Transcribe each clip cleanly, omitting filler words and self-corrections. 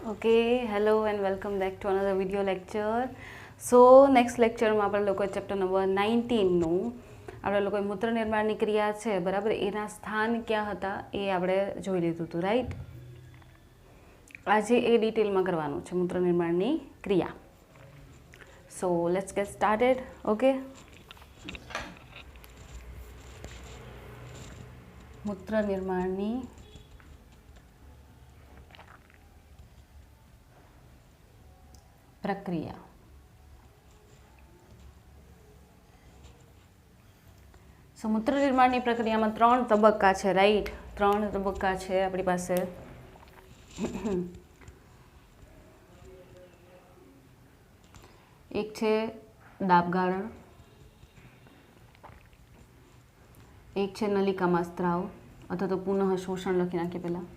Okay, hello and welcome back to another video lecture. So next lecture માં આપણે લોકો chapter number 19 નું આપણે લોકો મૂત્ર નિર્માણની ક્રિયા છે બરાબર, એના સ્થાન ક્યાં હતા એ આપણે જોઈ લીધું હતું, રાઈટ. આજે એ ડિટેલમાં કરવાનું છે મૂત્ર નિર્માણની ક્રિયા. So let's gate started. Okay, મૂત્ર નિર્માણની પ્રક્રિયા. સો મૂત્ર નિર્માણની પ્રક્રિયામાં 3 તબક્કા છે, રાઈટ. 3 તબક્કા છે આપણી પાસે. એક છે દાબગાળણ, એક છે નલિકામાં સ્ત્રાવ અથવા તો પુનઃ શોષણ લખી નાખીએ પહેલાં,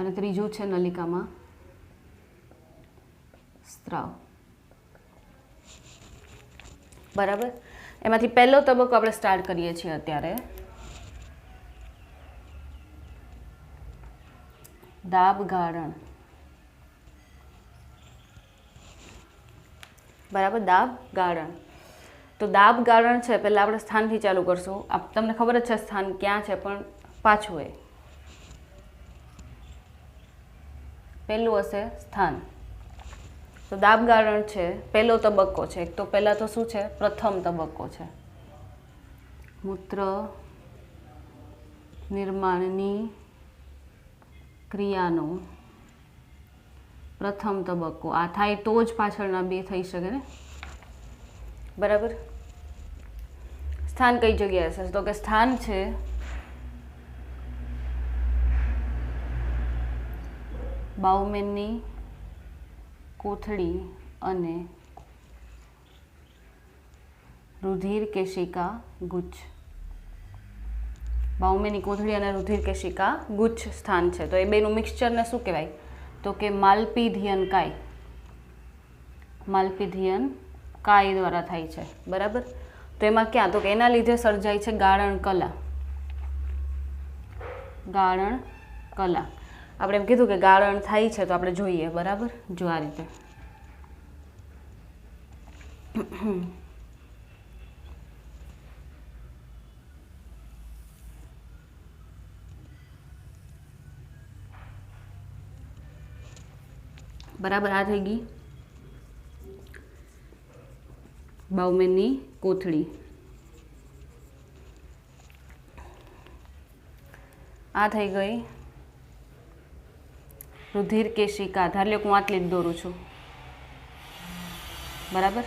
અને ત્રીજું છે નલિકામાં સ્ત્રાવ. બરાબર, એમાંથી પહેલો તબક્કો આપણે સ્ટાર્ટ કરીએ છીએ અત્યારે. દાબગાળણ. બરાબર, દાબગાળણ. તો દાબગાળણ છે પહેલાં આપણે સ્થાનથી ચાલુ કરશું. તમને ખબર જ છે સ્થાન ક્યાં છે, પણ પાછું એ પહેલું હશે સ્થાન. તો દાબગાળણ છે પહેલો તબક્કો છે. એક તો પહેલાં તો શું છે, પ્રથમ તબક્કો છે મૂત્ર નિર્માણની ક્રિયાનો પ્રથમ તબક્કો. આ થાય તો જ પાછળના બે થઈ શકે ને, બરાબર. સ્થાન કઈ જગ્યાએ છે? તો કે સ્થાન છે બાઉમેનની કોથળી અને રુધિર કેશિકા ગુચ્છ. બાઉમેનની કોથળી અને રુધિર કેશિકા ગુચ્છ સ્થાન છે. તો એ બેનું મિક્સચરને શું કહેવાય? તો કે માલપીધિયન કાય. માલપીધિયન કાય દ્વારા થાય છે, બરાબર. તો એમાં ક્યાં? તો કે એના લીધે સર્જાય છે ગાળણ કલા. ગાળણ કલા. આપણે એમ કીધું કે ગાળણ થાય છે, તો આપણે જોઈએ, બરાબર. જો આ રીતે બરાબર. આ થઈ ગઈ બાઉમેનની કોથળી. આ થઈ ગઈ રુધિર કેશિકા. ધારી લો હું આટલી જ દોરું છું, બરાબર.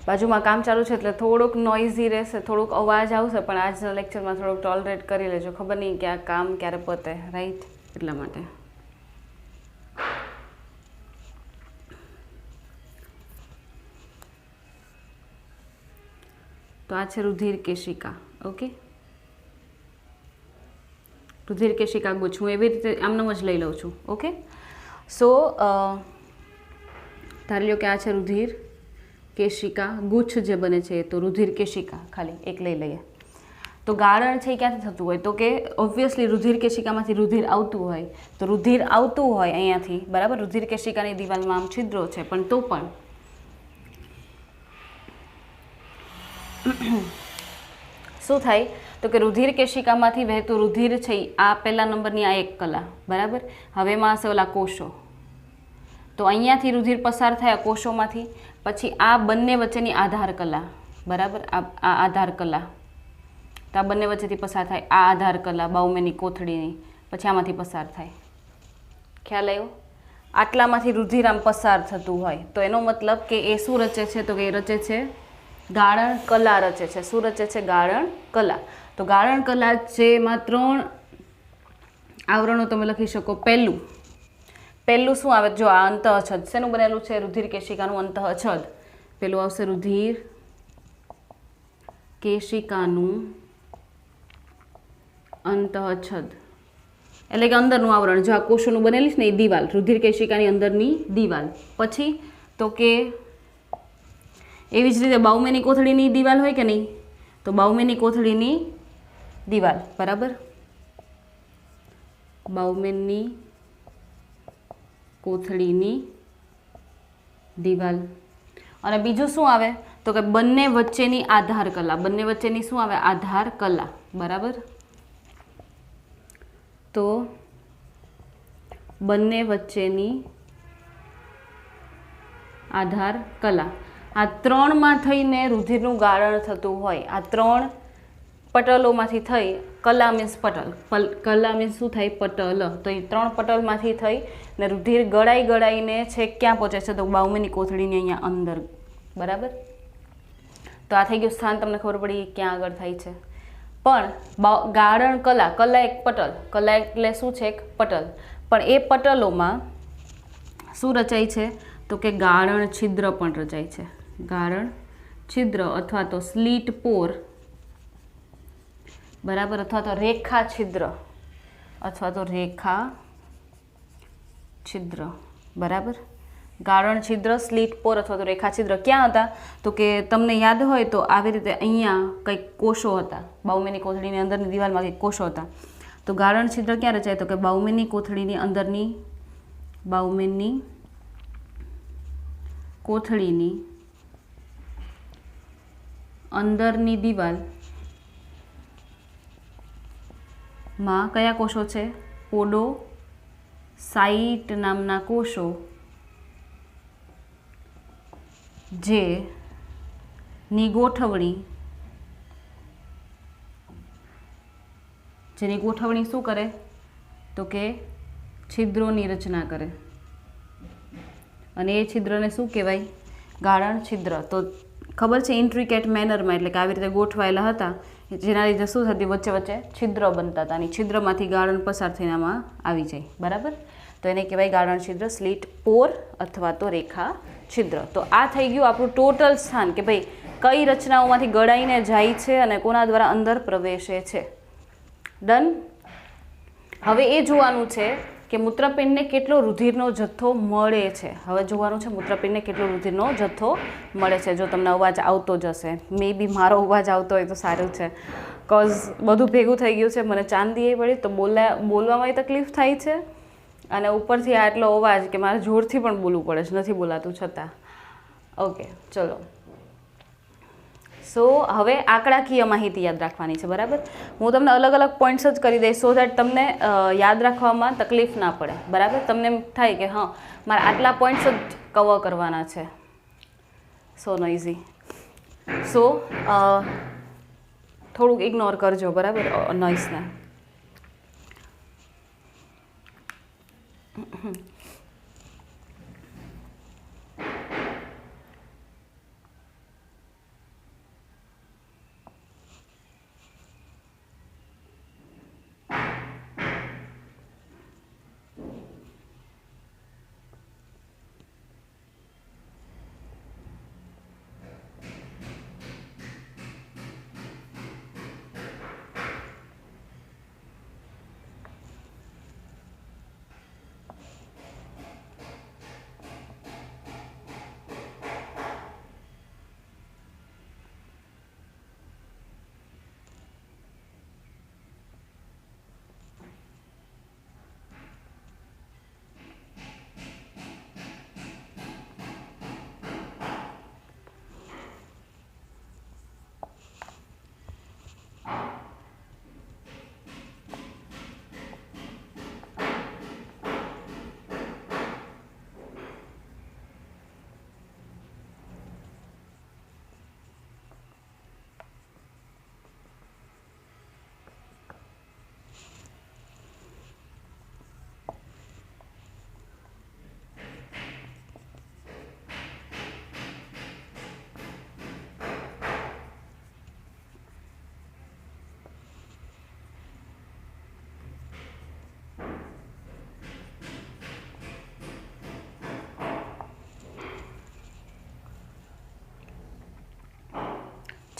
બાજુમાં કામ ચાલુ છે એટલે થોડુંક નોઇઝી રહેશે, થોડુંક અવાજ આવશે, પણ આજના લેક્ચરમાં થોડુંક ટોલરેટ કરી લેજો. ખબર નહીં કે આ કામ ક્યારે પતે, રાઈટ, એટલા માટે. તો આ છે રુધિર કેશિકા. ઓકે, રુધિર કેશિકા ગુચ્છ. હું એવી રીતે આમનામ જ લઈ લઉં છું. ઓકે, સો ધારી લો કે આ છે રુધિર કેશિકા ગુચ્છ જે બને છે, તો રુધિર કેશિકા ખાલી એક લઈ લઈએ. તો ગાળણ છે એ ક્યાંથી થતું હોય? તો કે ઓબ્વિયસલી રુધિર કેશિકામાંથી રુધિર આવતું હોય. તો રુધિર આવતું હોય અહીંયાથી, બરાબર. રુધિર કેશિકાની દિવાલમાં આમ છિદ્રો છે, પણ તો પણ શું થાય? તો કે રુધિર કેશિકામાંથી વહેતું રુધિર છે આ પહેલા નંબરની આ એક કલા, બરાબર. હવે એમાં હશે ઓલા કોષો. તો અહીંયાથી રુધિર પસાર થયા કોષોમાંથી, પછી આ બંને વચ્ચેની આધાર કલા, બરાબર. આ આધાર કલા, તો આ બંને વચ્ચેથી પસાર થાય. આ આધાર કલા બાઉમેનની કોથળીની, પછી આમાંથી પસાર થાય. ખ્યાલ આવ્યો? આટલામાંથી રુધિર આમ પસાર થતું હોય, તો એનો મતલબ કે એ શું રચે છે? તો કે એ રચે છે ગાળણ કલા રચે છે. શું રચે છે? ગાળણ કલા. તો ગાળણ કલા છે એમાં 3 આવરણો તમે લખી શકો. પહેલું શું આવે? જો આ અંતઃછદ શેનું બનેલું છે? રુધિર કેશિકાનું અંતઃછદ. પેલું આવશે રુધિર કેશિકાનું અંતઃછદ, એટલે કે અંદરનું આવરણ. જો આ કોષોનું બનેલી છે ને એ દિવાલ, રુધિર કેશિકાની અંદરની દિવાલ. પછી તો કે એવી જ રીતે બાઉમેનની કોથળીની દિવાલ હોય કે નહીં, તો બાઉમેનની કોથળીની દિવાલ, બરાબર. બાઉમેનની કોથળીની દિવાલ. અને બીજું શું આવે તો કે બંને વચ્ચેની આધાર કલા. બંને વચ્ચેની શું આવે? આધાર કલા. બરાબર. તો બંને વચ્ચેની આધાર કલા. આ ત્રણમાં થઈને રુધિરનું ગાળણ થતું હોય. આ ત્રણ પટલોમાંથી થઈ, કલા મીન્સ પટલ, કલા મીન્સ શું થાય? પટલ. તો એ ત્રણ પટલમાંથી થઈ ને રુધિર ગળાઈને છેક ક્યાં પહોંચે છે? તો બાઉમેનની કોથળીની અહીંયા અંદર. બરાબર. તો આ થઈ ગયું સ્થાન. તમને ખબર પડી ક્યાં આગળ થાય છે. પણ ગાળણ કલા, કલા એક પટલ, કલા એટલે શું છે? એક પટલ. પણ એ પટલોમાં શું રચાય છે? તો કે ગાળણ છિદ્ર પણ રચાય છે. ગાળણ છિદ્ર અથવા તો સ્લીટ પોર, બરાબર, અથવા તો રેખા છિદ્ર, અથવા તો રેખા છિદ્ર. બરાબર. ગાળણ છિદ્ર, સ્લીટ પોર અથવા તો રેખા છિદ્ર ક્યાં હતા? તો કે તમને યાદ હોય તો આવી રીતે અહીંયા કંઈક કોષો હતા. બાઉમેનની કોથળીની અંદરની દિવાલમાં કંઈક કોષો હતા. તો ગાળણ છિદ્ર ક્યાં રચાય? તો કે બાઉમેનની કોથળીની અંદરની, બાઉમેનની કોથળીની અંદરની દિવાલ માં કયા કોષો છે? પોડોસાઇટ નામના કોષો, જેની ગોઠવણી શું કરે? તો કે છિદ્રોની રચના કરે. અને એ છિદ્રને શું કહેવાય? ગાળણ છિદ્ર. તો ખબર છે ઇન્ટ્રિકેટ મેનરમાં, એટલે કે આવી રીતે ગોઠવાયેલા હતા, જેના લીધે શું થતી? વચ્ચે વચ્ચે છિદ્ર બનતા હતા અને છિદ્રમાંથી ગાળણ પસાર થઈને આમાં આવી જાય. બરાબર. તો એને કહેવાય ગાળણ છિદ્ર, સ્લીટ પોર અથવા તો રેખા છિદ્ર. તો આ થઈ ગયું આપણું ટોટલ સ્થાન કે ભાઈ કઈ રચનાઓમાંથી ગળાઈને જાય છે અને કોના દ્વારા અંદર પ્રવેશે છે. ડન. હવે એ જોવાનું છે કે મૂત્રપિંડને કેટલો રુધિરનો જથ્થો મળે છે. હવે જોવાનું છે મૂત્રપિંડને કેટલો રુધિરનો જથ્થો મળે છે. જો તમને અવાજ આવતો જ હશે, મે બી મારો અવાજ આવતો હોય તો સારું છે, કોઝ બધું ભેગું થઈ ગયું છે. મને ચાંદી એ પડી તો બોલવામાં તકલીફ થાય છે અને ઉપરથી આટલો અવાજ કે મારે જોરથી પણ બોલવું પડે છે, નથી બોલાતું છતાં. ઓકે, ચલો. સો હવે આંકડાકીય માહિતી યાદ રાખવાની છે. બરાબર. હું તમને અલગ અલગ પોઈન્ટ્સ જ કરી દઈશ સો દેટ તમને યાદ રાખવામાં તકલીફ ના પડે. બરાબર. તમને એમ થાય કે હા મારે આટલા પોઈન્ટ્સ જ કવર કરવાના છે. સો નોઇઝી. સો થોડુંક ઇગ્નોર કરજો. બરાબર. નોઇઝને.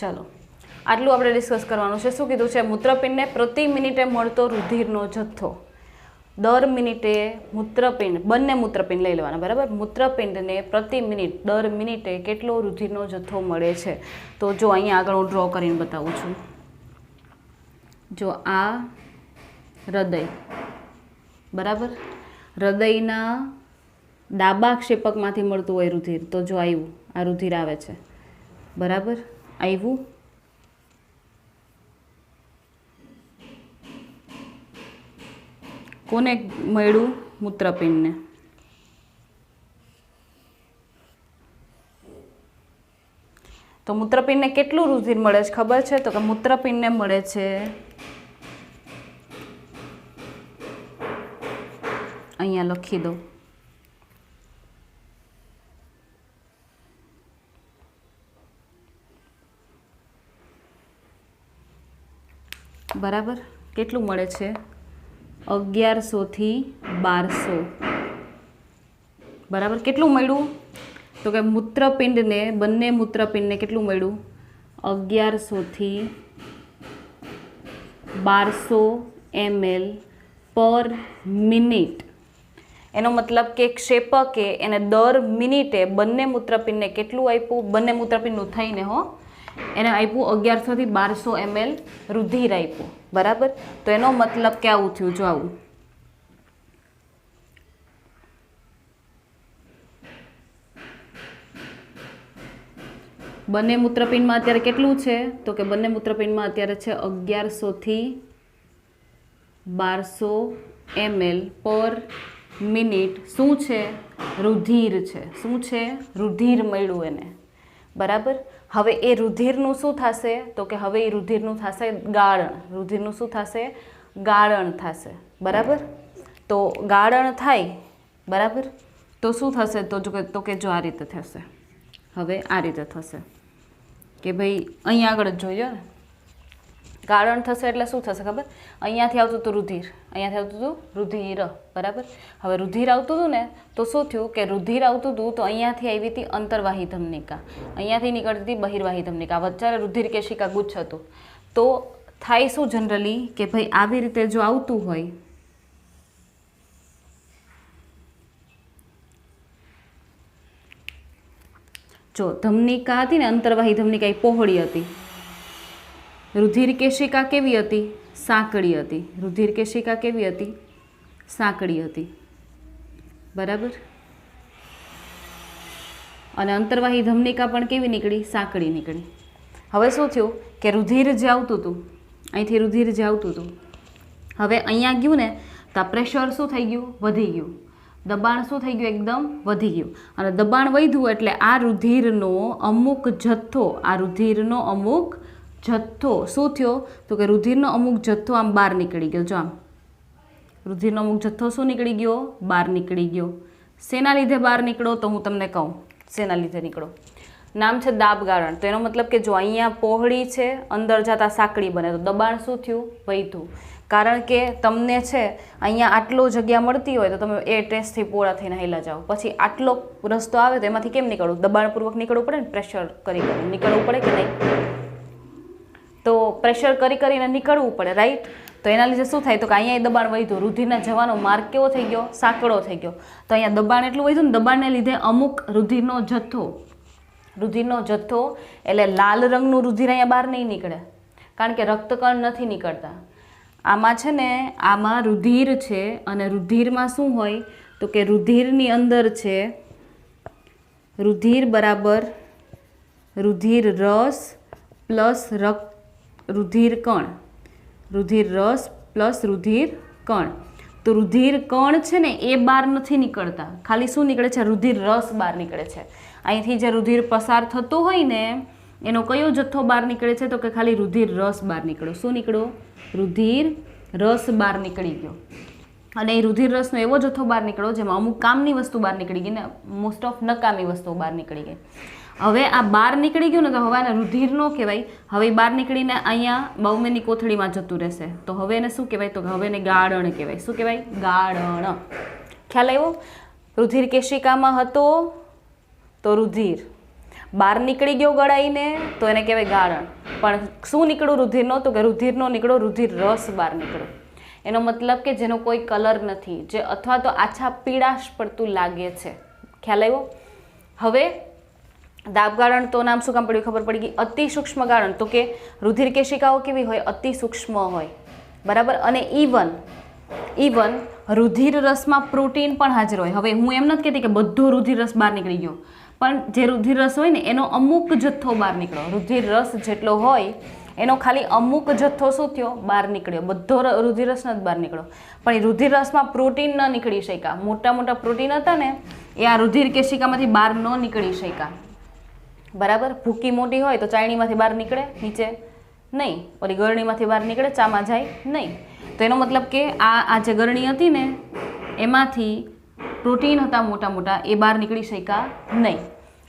ચાલો આટલું આપણે ડિસ્કસ કરવાનું છે. શું કીધું છે? મૂત્રપિંડને પ્રતિ મિનિટે મળતો રુધિરનો જથ્થો. દર મિનિટે મૂત્રપિંડ, બંને મૂત્રપિંડ લઈ લેવાના. બરાબર. મૂત્રપિંડને પ્રતિ મિનિટ, દર મિનિટે કેટલો રુધિરનો જથ્થો મળે છે? તો જો અહીંયા આગળ હું ડ્રો કરીને બતાવું છું. જો આ હૃદય બરાબર. હૃદયના ડાબા ક્ષેપકમાંથી મળતું હોય રુધિર, તો જો આવ્યું, આ રુધિર આવે છે, બરાબર, આવ્યું. કોને મળ્યું? મૂત્રપિંડને. તો મૂત્રપિંડને કેટલું રુધિર મળે છે ખબર છે? તો કે મૂત્રપિંડને મળે છે, અહીંયા લખી દો, બરાબર. કેટલું મળે છે? 1100 થી 1200. બરાબર. કેટલું મળ્યું? તો કે મૂત્રપિંડને, બંને મૂત્રપિંડને કેટલું મળ્યું? 1100 થી 1200 ml પર મિનિટ. એનો મતલબ કે ક્ષેપકે એને દર મિનિટે બંને મૂત્રપિંડને કેટલું આપ્યું? બંને મૂત્રપિંડનું થઈને એને આપ્યું 1100 થી 1200 ml રુધિર આપ્યું, બરાબર. તો એનો મતલબ કે આવું થયું, જો આવું. બંને મૂત્રપિંડમાં અત્યારે કેટલું છે? તો કે બંને મૂત્રપિંડમાં અત્યારે છે 1100 થી 1200 ml પર મિનિટ. શું છે? રુધિર છે. શું છે? રુધિર મળ્યું એને, બરાબર. હવે એ રુધિરનું શું થશે? તો કે હવે એ રુધિરનું થશે ગાળણ. રુધિરનું શું થશે? ગાળણ થશે, બરાબર. તો ગાળણ થાય, બરાબર, તો શું થશે? તો કે જો આ રીતે થશે. હવે આ રીતે થશે કે ભાઈ અહીંયા આગળ જ જોઈએ ને, ગાળણ થશે એટલે શું થશે ખબર? અહીંયાથી આવતું હતું રુધિર, અહીંયાથી આવતું હતું રુધિર, બરાબર. હવે રુધિર આવતું હતું ને તો શું થયું કે રુધિર આવતું હતું તો અહીંયાથી આવી હતી અંતર્વાહી ધમનિકા, અહીંયાથી નીકળતી હતી બહિર્વાહી ધમનિકા, વચ્ચે રુધિર કેશિકા ગુચ્છ હતું. તો થાય શું જનરલી કે ભાઈ આવી રીતે જો આવતું હોય, જો ધમનિકા હતી ને અંતર્વાહી ધમનિકા એ પહોળી હતી, રુધિર કેશિકા કેવી હતી? સાંકડી હતી. રુધિર કેશિકા કેવી હતી? સાંકડી હતી, બરાબર. અને અંતર્વાહી ધમનિકા પણ કેવી નીકળી? સાંકડી નીકળી. હવે શું થયું કે રુધિર જે આવતું હતું, અહીંથી રુધિર જે આવતું હતું, હવે અહીંયા ગયું ને તો આ પ્રેશર શું થઈ ગયું? વધી ગયું. દબાણ શું થઈ ગયું? એકદમ વધી ગયું. અને દબાણ વધ્યું એટલે આ રુધિરનો અમુક જથ્થો, આ રુધિરનો અમુક જથ્થો શું થયો? તો કે રુધિરનો અમુક જથ્થો આમ બહાર નીકળી ગયો. જો આમ રુધિરનો અમુક જથ્થો શું નીકળી ગયો? બહાર નીકળી ગયો. શેના લીધે બહાર નીકળો? તો હું તમને કહું શેના લીધે નીકળો. નામ છે દાબ ગાળણ. તો એનો મતલબ કે જો અહીંયા પહોળી છે, અંદર જતા સાંકડી બને, તો દબાણ શું થયું? વધ્યું. કારણ કે તમને છે અહીંયા આટલો જગ્યા મળતી હોય તો તમે એ ટેસ્ટથી પોળા થઈને હેલા જાઓ, પછી આટલો રસ્તો આવે તો એમાંથી કેમ નીકળવું? દબાણપૂર્વક નીકળવું પડે ને, પ્રેશર કરી નીકળવું પડે કે નહીં? તો પ્રેશર કરીને નીકળવું પડે, રાઈટ. તો એના લીધે શું થાય? તો કે અહીંયા દબાણ વધ્યું, રુધિરના જવાનો માર્ગ કેવો થઈ ગયો? સાંકડો થઈ ગયો. તો અહીંયા દબાણ એટલું વધ્યું ને, દબાણને લીધે અમુક રુધિરનો જથ્થો એટલે લાલ રંગનું રુધિર અહીંયા બહાર નહીં નીકળે, કારણ કે રક્તકણ નથી નીકળતા. આમાં છે ને, આમાં રુધિર છે અને રુધિરમાં શું હોય? તો કે રુધિરની અંદર છે રુધિર બરાબર રુધિર રસ પ્લસ રુધિર કણ, રુધિર રસ પ્લસ રુધિર કણ. તો રુધિર કણ છે ને એ બહાર નથી નીકળતા, ખાલી શું નીકળે છે? રુધિર રસ બહાર નીકળે છે. અહીંથી જે રુધિર પસાર થતો હોય ને એનો કયો જથ્થો બહાર નીકળે છે? તો કે ખાલી રુધિર રસ બહાર નીકળ્યો. શું નીકળ્યો? રુધિર રસ બહાર નીકળી ગયો. અને એ રુધિર રસનો એવો જથ્થો બહાર નીકળ્યો જેમાં અમુક કામની વસ્તુ બહાર નીકળી ગઈ ને મોસ્ટ ઓફ નકામી વસ્તુઓ બહાર નીકળી ગઈ. હવે આ બહાર નીકળી ગયું ને તો હવે આને રુધિર ન કહેવાય, હવે બહાર નીકળીને અહીંયા બહુમેની કોથળીમાં જતું રહેશે. તો હવે એને શું કહેવાય? તો હવે એને ગાળણ કહેવાય. શું કહેવાય? ગાળણ. ખ્યાલ આવ્યો? રુધિર કેશિકામાં હતો તો રુધિર બહાર નીકળી ગયો ગળાઈને તો એને કહેવાય ગાળણ. પણ શું નીકળ્યું રુધિરનો? તો કે રુધિરનો નીકળ્યો રુધિર રસ બહાર નીકળ્યો. એનો મતલબ કે જેનો કોઈ કલર નથી, જે અથવા તો આછા પીળાશ પડતું લાગે છે. ખ્યાલ આવ્યો? હવે દાબ ગાળણ તો નામ શું કામ પડ્યું? ખબર પડી ગઈ. અતિ સૂક્ષ્મ ગાળણ તો કે રુધિર કેશિકાઓ કેવી હોય? અતિ સૂક્ષ્મ હોય, બરાબર. અને ઇવન ઇવન રુધિર રસમાં પ્રોટીન પણ હાજર હોય. હવે હું એમ નથી કહેતી કે બધો રુધિર રસ બહાર નીકળી ગયો, પણ જે રુધિર રસ હોય ને એનો અમુક જથ્થો બહાર નીકળ્યો. રુધિર રસ જેટલો હોય એનો ખાલી અમુક જથ્થો શું થયો? બહાર નીકળ્યો. બધો રુધિર રસ નથી બહાર નીકળ્યો, પણ એ રુધિર રસમાં પ્રોટીન ન નીકળી શક્યા. મોટા મોટા પ્રોટીન હતા ને એ આ રુધિર કેશિકામાંથી બહાર ન નીકળી શક્યા. બરાબર? ભૂકી મોટી હોય તો ચાયણીમાંથી બહાર નીકળે નીચે નહીં, ઓલી ગરણીમાંથી બહાર નીકળે, ચામાં જાય નહીં. તો એનો મતલબ કે આ જે ગરણી હતી ને એમાંથી પ્રોટીન હતા મોટા મોટા, એ બહાર નીકળી શક્યા નહીં.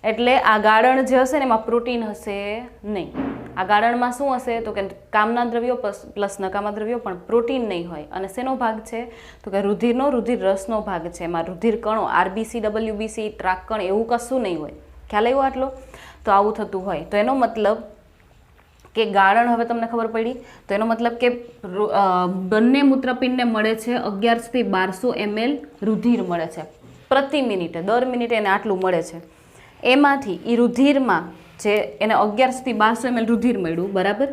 એટલે આ ગાળણ જે હશે ને એમાં પ્રોટીન હશે નહીં. આ ગાળણમાં શું હશે? તો કે કામના દ્રવ્યો પ્લસ નકામા દ્રવ્યો, પણ પ્રોટીન નહીં હોય. અને શેનો ભાગ છે? તો કે રુધિરનો, રુધિર રસનો ભાગ છે. એમાં રુધિર કણો, આરબીસી, ડબલ્યુબીસી, ત્રાકકણ એવું કશું નહીં હોય. ખ્યાલ આવ્યો આટલો? તો આવું થતું હોય. તો એનો મતલબ કે ગાળણ હવે તમને ખબર પડી. તો એનો મતલબ કે બંને મૂત્રપિંડને મળે છે 1100 થી 1200 ml રુધિર મળે છે પ્રતિ મિનિટે. દર મિનિટે એને આટલું મળે છે. એમાંથી એ રુધિરમાં જે એને 1100 થી 1200 ml રુધિર મળ્યું, બરાબર?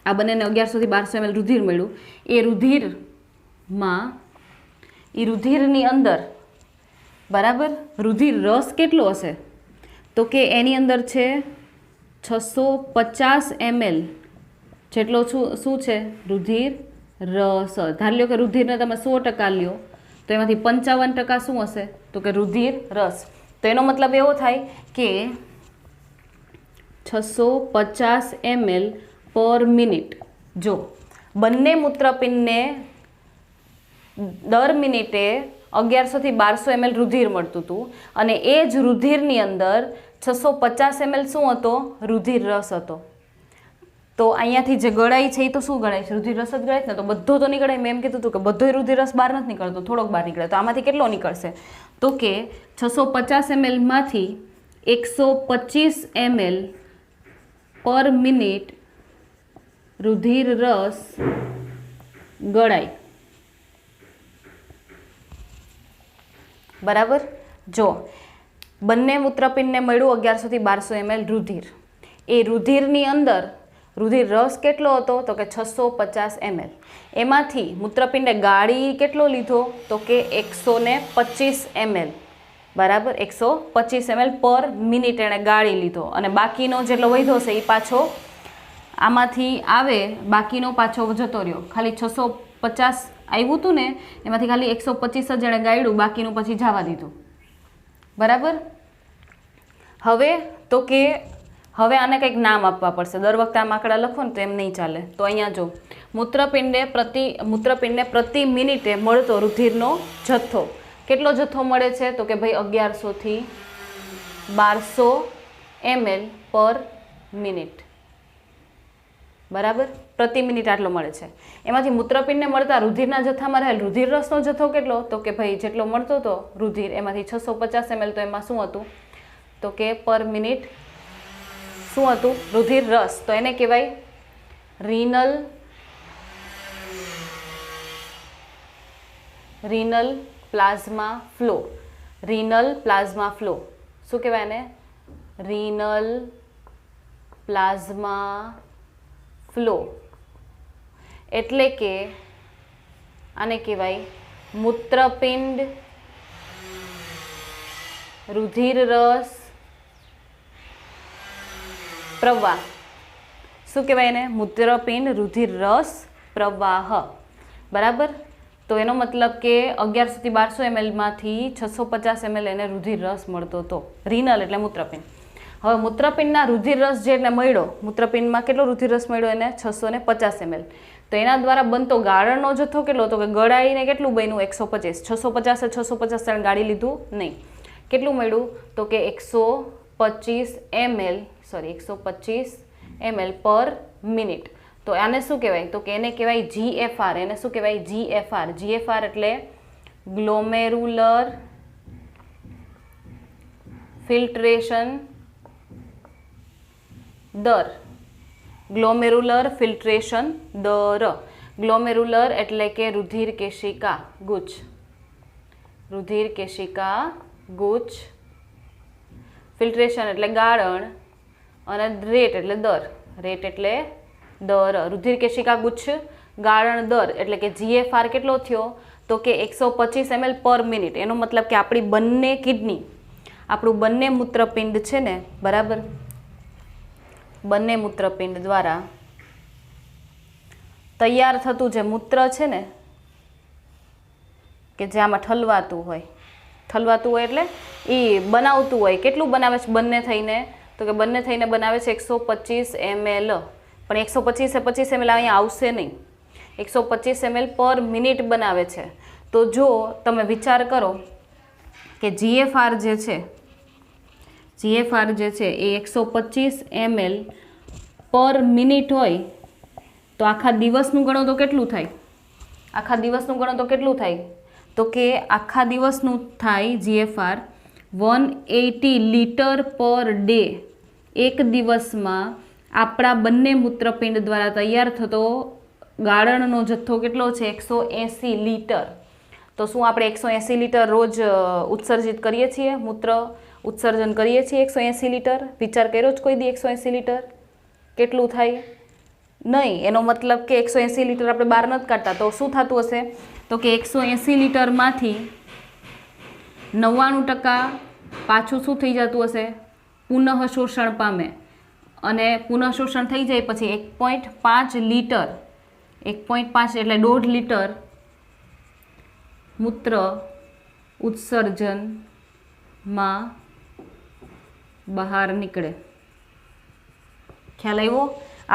આ બંનેને 1100 થી 1200 ml રુધિર મળ્યું. એ રુધિરમાં, એ રુધિરની અંદર, બરાબર, રુધિર રસ કેટલો હશે? તો કે એની અંદર છે 650 ml જેટલો શું છે? રુધિર રસ. ધારી લો કે રુધિરને તમે 100% લ્યો તો એમાંથી 55% શું હશે? તો કે રુધિર રસ. તો એનો મતલબ એવો થાય કે 650 ml પર મિનિટ. જો બંને મૂત્રપિંડને દર મિનિટે 1100 થી 1200 ml રુધિર મળતું હતું, અને એ જ રુધિરની અંદર 650 ml શું હતો? રુધિર રસ હતો. તો અહીંયાથી જે ગળાઈ છે એ તો શું ગળાય છે? રુધિર રસ જ ગળાય છે ને. તો બધો તો નીકળાય. મેં એમ કીધું હતું કે બધો રુધિર રસ બહાર નથી નીકળતો, થોડોક બહાર નીકળે. તો આમાંથી કેટલો નીકળશે? તો કે 650 ml માંથી 125 ml પર મિનિટ રુધિર રસ ગળાય. બરાબર? જો બંને મૂત્રપિંડને મળ્યું 1100 થી 1200 ml રુધિર. એ રુધિરની અંદર રુધિર રસ કેટલો હતો? તો કે 650 ml. એમાંથી મૂત્રપિંડે ગાળી કેટલો લીધો? તો કે 125 ml. બરાબર? 125 ml પર મિનિટ એણે ગાળી લીધો. અને બાકીનો જેટલો વધ્યો છે એ પાછો આમાંથી આવે, બાકીનો પાછો જતો રહ્યો. ખાલી 650 આવ્યું હતું ને એમાંથી ખાલી 125 જ એણે ગાળ્યું, બાકીનું પછી જવા દીધું. બરાબર? હવે તો કે હવે આને કંઈક નામ આપવા પડશે. દર વખતે આમ આંકડા લખો ને તો એમ નહીં ચાલે. તો અહીંયા જો મૂત્રપિંડને પ્રતિ મિનિટે મળતો રુધિરનો જથ્થો કેટલો જથ્થો મળે છે? તો કે ભાઈ 1100 થી 1200 ml પર મિનિટ. બરાબર? પ્રતિ મિનિટ આટલો મળે છે. એમાંથી મૂત્રપિંડને મળતા રુધિરના જથ્થામાં રહેલ રુધિર રસનો જથ્થો કેટલો? તો કે ભાઈ જેટલો મળતો હતો રુધિર એમાંથી 650 ml. તો એમાં શું હતું? તો કે પર મિનિટ શું હતું? રુધિર રસ. તો એને કહેવાય Rinal plasma flow. Rinal plasma flow. શું કહેવાય એને? Rinal plasma flow. એટલે કે આને કહેવાય મૂત્રપિંડ રુધિર રસ પ્રવાહ. શું કહેવાય એને? મૂત્રપિંડ રુધિર રસ પ્રવાહ. બરાબર? તો એનો મતલબ કે 1100 થી 1200 ml માંથી 650 ml એને રુધિર રસ મળતો હતો. રીનલ એટલે મૂત્રપિંડ. હવે મૂત્રપિંડના રુધિર રસ જે એને મળ્યો, મૂત્રપિંડમાં કેટલો રુધિર રસ મળ્યો એને? 650 ml. તો એના દ્વારા બનતો ગાળણનો જથ્થો કેટલો? તો કે ગળાઈને કેટલું બન્યું? 125. 650 ગાળી લીધું નહીં. કેટલું મળ્યું? તો કે 125 ml પર મિનિટ. તો આને શું કહેવાય? તો કે એને કહેવાય GFR. એને શું કહેવાય? GFR. GFR એટલે ગ્લોમેરુલર ફિલ્ટ્રેશન દર. ગ્લોમેરુલર ફિલ્ટ્રેશન દર. ગ્લોમેરુલર એટલે કે રુધિર કેશિકા ગુચ્છ. રુધિર કેશિકા ગુચ્છ. ફિલ્ટ્રેશન એટલે ગાળણ, અને રેટ એટલે દર. રેટ એટલે દર. રુધિર કેશિકા ગુચ્છ ગાળણ દર એટલે કે GFR કેટલો થયો તો કે 125 ml પર મિનિટ. એનો મતલબ કે આપણી બંને કિડની, આપણું બંને મૂત્રપિંડ છે ને, બરાબર, બંને મૂત્રપિંડ દ્વારા તૈયાર થતું જે મૂત્ર છે ને, કે જે આમાં ઠલવાતું હોય એટલે એ બનાવતું હોય, કેટલું બનાવે છે બંને થઈને, તો કે બંને થઈને બનાવે છે 125 ml. પણ 125 ml અહીંયા આવશે નહીં, 125 ml પર મિનિટ બનાવે છે. તો જો તમે વિચાર કરો કે GFR જે છે એ 125 ml પર મિનિટ હોય તો આખા દિવસનું ગણો તો કેટલું થાય? આખા દિવસનું ગણો તો કેટલું થાય? તો કે આખા દિવસનું થાય GFR 180 લીટર પર ડે. એક દિવસમાં આપણા બંને મૂત્રપિંડ દ્વારા તૈયાર થતો ગાળણનો જથ્થો કેટલો છે? 180 લીટર. તો શું આપણે 180 લીટર રોજ ઉત્સર્જિત કરીએ છીએ? મૂત્ર ઉત્સર્જન કરીએ છીએ 180 લીટર? વિચાર કર્યો જ કોઈ દી 180 લીટર કેટલું થાય? નહીં. એનો મતલબ કે 180 લીટર આપણે બહાર નથી કાઢતા. તો શું થતું હશે? તો કે 180 લીટરમાંથી 99% પાછું શું થઈ જતું હશે? પુનઃ શોષણ પામે. અને પુનઃ શોષણ થઈ જાય પછી 1.5 લીટર, 1.5 એટલે 1.5 લીટર મૂત્ર ઉત્સર્જનમાં બહાર નીકળે. ખ્યાલ આવ્યો?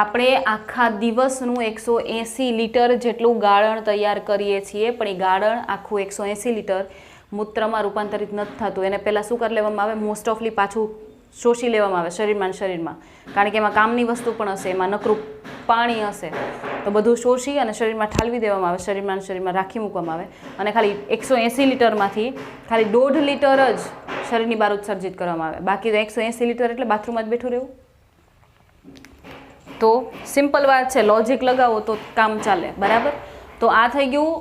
આપણે આખા દિવસનું 180 લીટર જેટલું ગાળણ તૈયાર કરીએ છીએ, પણ એ ગાળણ આખું 180 લીટર મૂત્રમાં રૂપાંતરિત નથી થતું. એને પહેલાં શું કરી લેવામાં આવે? મોસ્ટ ઓફલી પાછું શોષી લેવામાં આવે શરીરમાં, કારણ કે એમાં કામની વસ્તુ પણ હશે, એમાં નકરું પાણી હશે, તો બધું શોષી અને શરીરમાં ઠાલવી દેવામાં આવે, શરીરમાં રાખી મૂકવામાં આવે, અને ખાલી 180 લીટરમાંથી ખાલી 1.5 લીટર જ શરીરની બહાર ઉત્સર્જિત કરવામાં આવે. બાકી તો 180 લીટર એટલે બાથરૂમમાં જ બેઠું રહેવું. તો સિમ્પલ વાત છે, લોજિક લગાવો તો કામ ચાલે, બરાબર. તો આ થઈ ગયું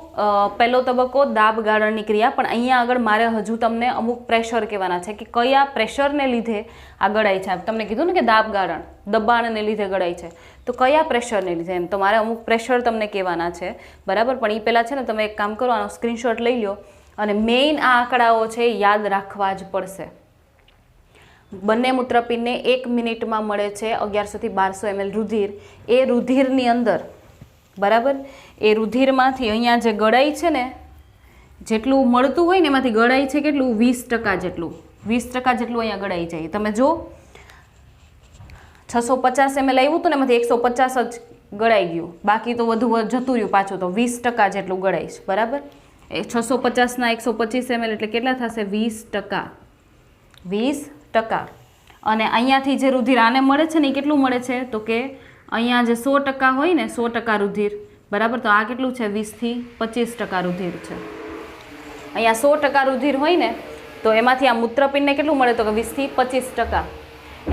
પહેલો તબક્કો, દાબ ગાળણની ક્રિયા. પણ અહીંયા આગળ મારે હજુ તમને અમુક પ્રેશર કહેવાના છે કે કયા પ્રેશરને લીધે આ ગળાય છે. તમને કીધું ને કે દાબ ગાળણ દબાણને લીધે ગળાય છે, તો કયા પ્રેશરને લીધે, એમ તો મારે અમુક પ્રેશર તમને કહેવાના છે, બરાબર. પણ એ પહેલાં છે ને તમે એક કામ કરો, આનો સ્ક્રીનશોટ લઈ લો અને મેઇન આ આંકડાઓ છે યાદ રાખવા જ પડશે. બંને મૂત્રપિંડને 1 મિનિટમાં મળે છે 1100 થી 1200 ml રુધિર. એ રુધિરની અંદર, બરાબર, એ રુધિરમાંથી અહીંયા જે ગળાઈ છે ને, જેટલું મળતું હોય ને એમાંથી ગળાઈ છે કેટલું? 20% જેટલું. 20% જેટલું અહીંયા ગળાઈ જાય. તમે જો 650 ml આવ્યું હતું ને, એમાંથી 150 જ ગળાઈ ગયું, બાકી તો વધુ જતું રહ્યું પાછું. તો 20% જેટલું ગળાઈશ, બરાબર. 650 ના 125 ml એટલે કેટલા થશે? 20%. 20%. અને અહીંયાથી જે રુધિર આને મળે છે ને એ કેટલું મળે છે? તો કે અહીંયા જે 100% હોય ને, 100% રુધિર, બરાબર, તો આ કેટલું છે? 20 થી 25% રુધિર છે. અહીંયા 100% રુધિર હોય ને, તો એમાંથી આ મૂત્રપિંડને કેટલું મળે? તો કે 20 થી 25%.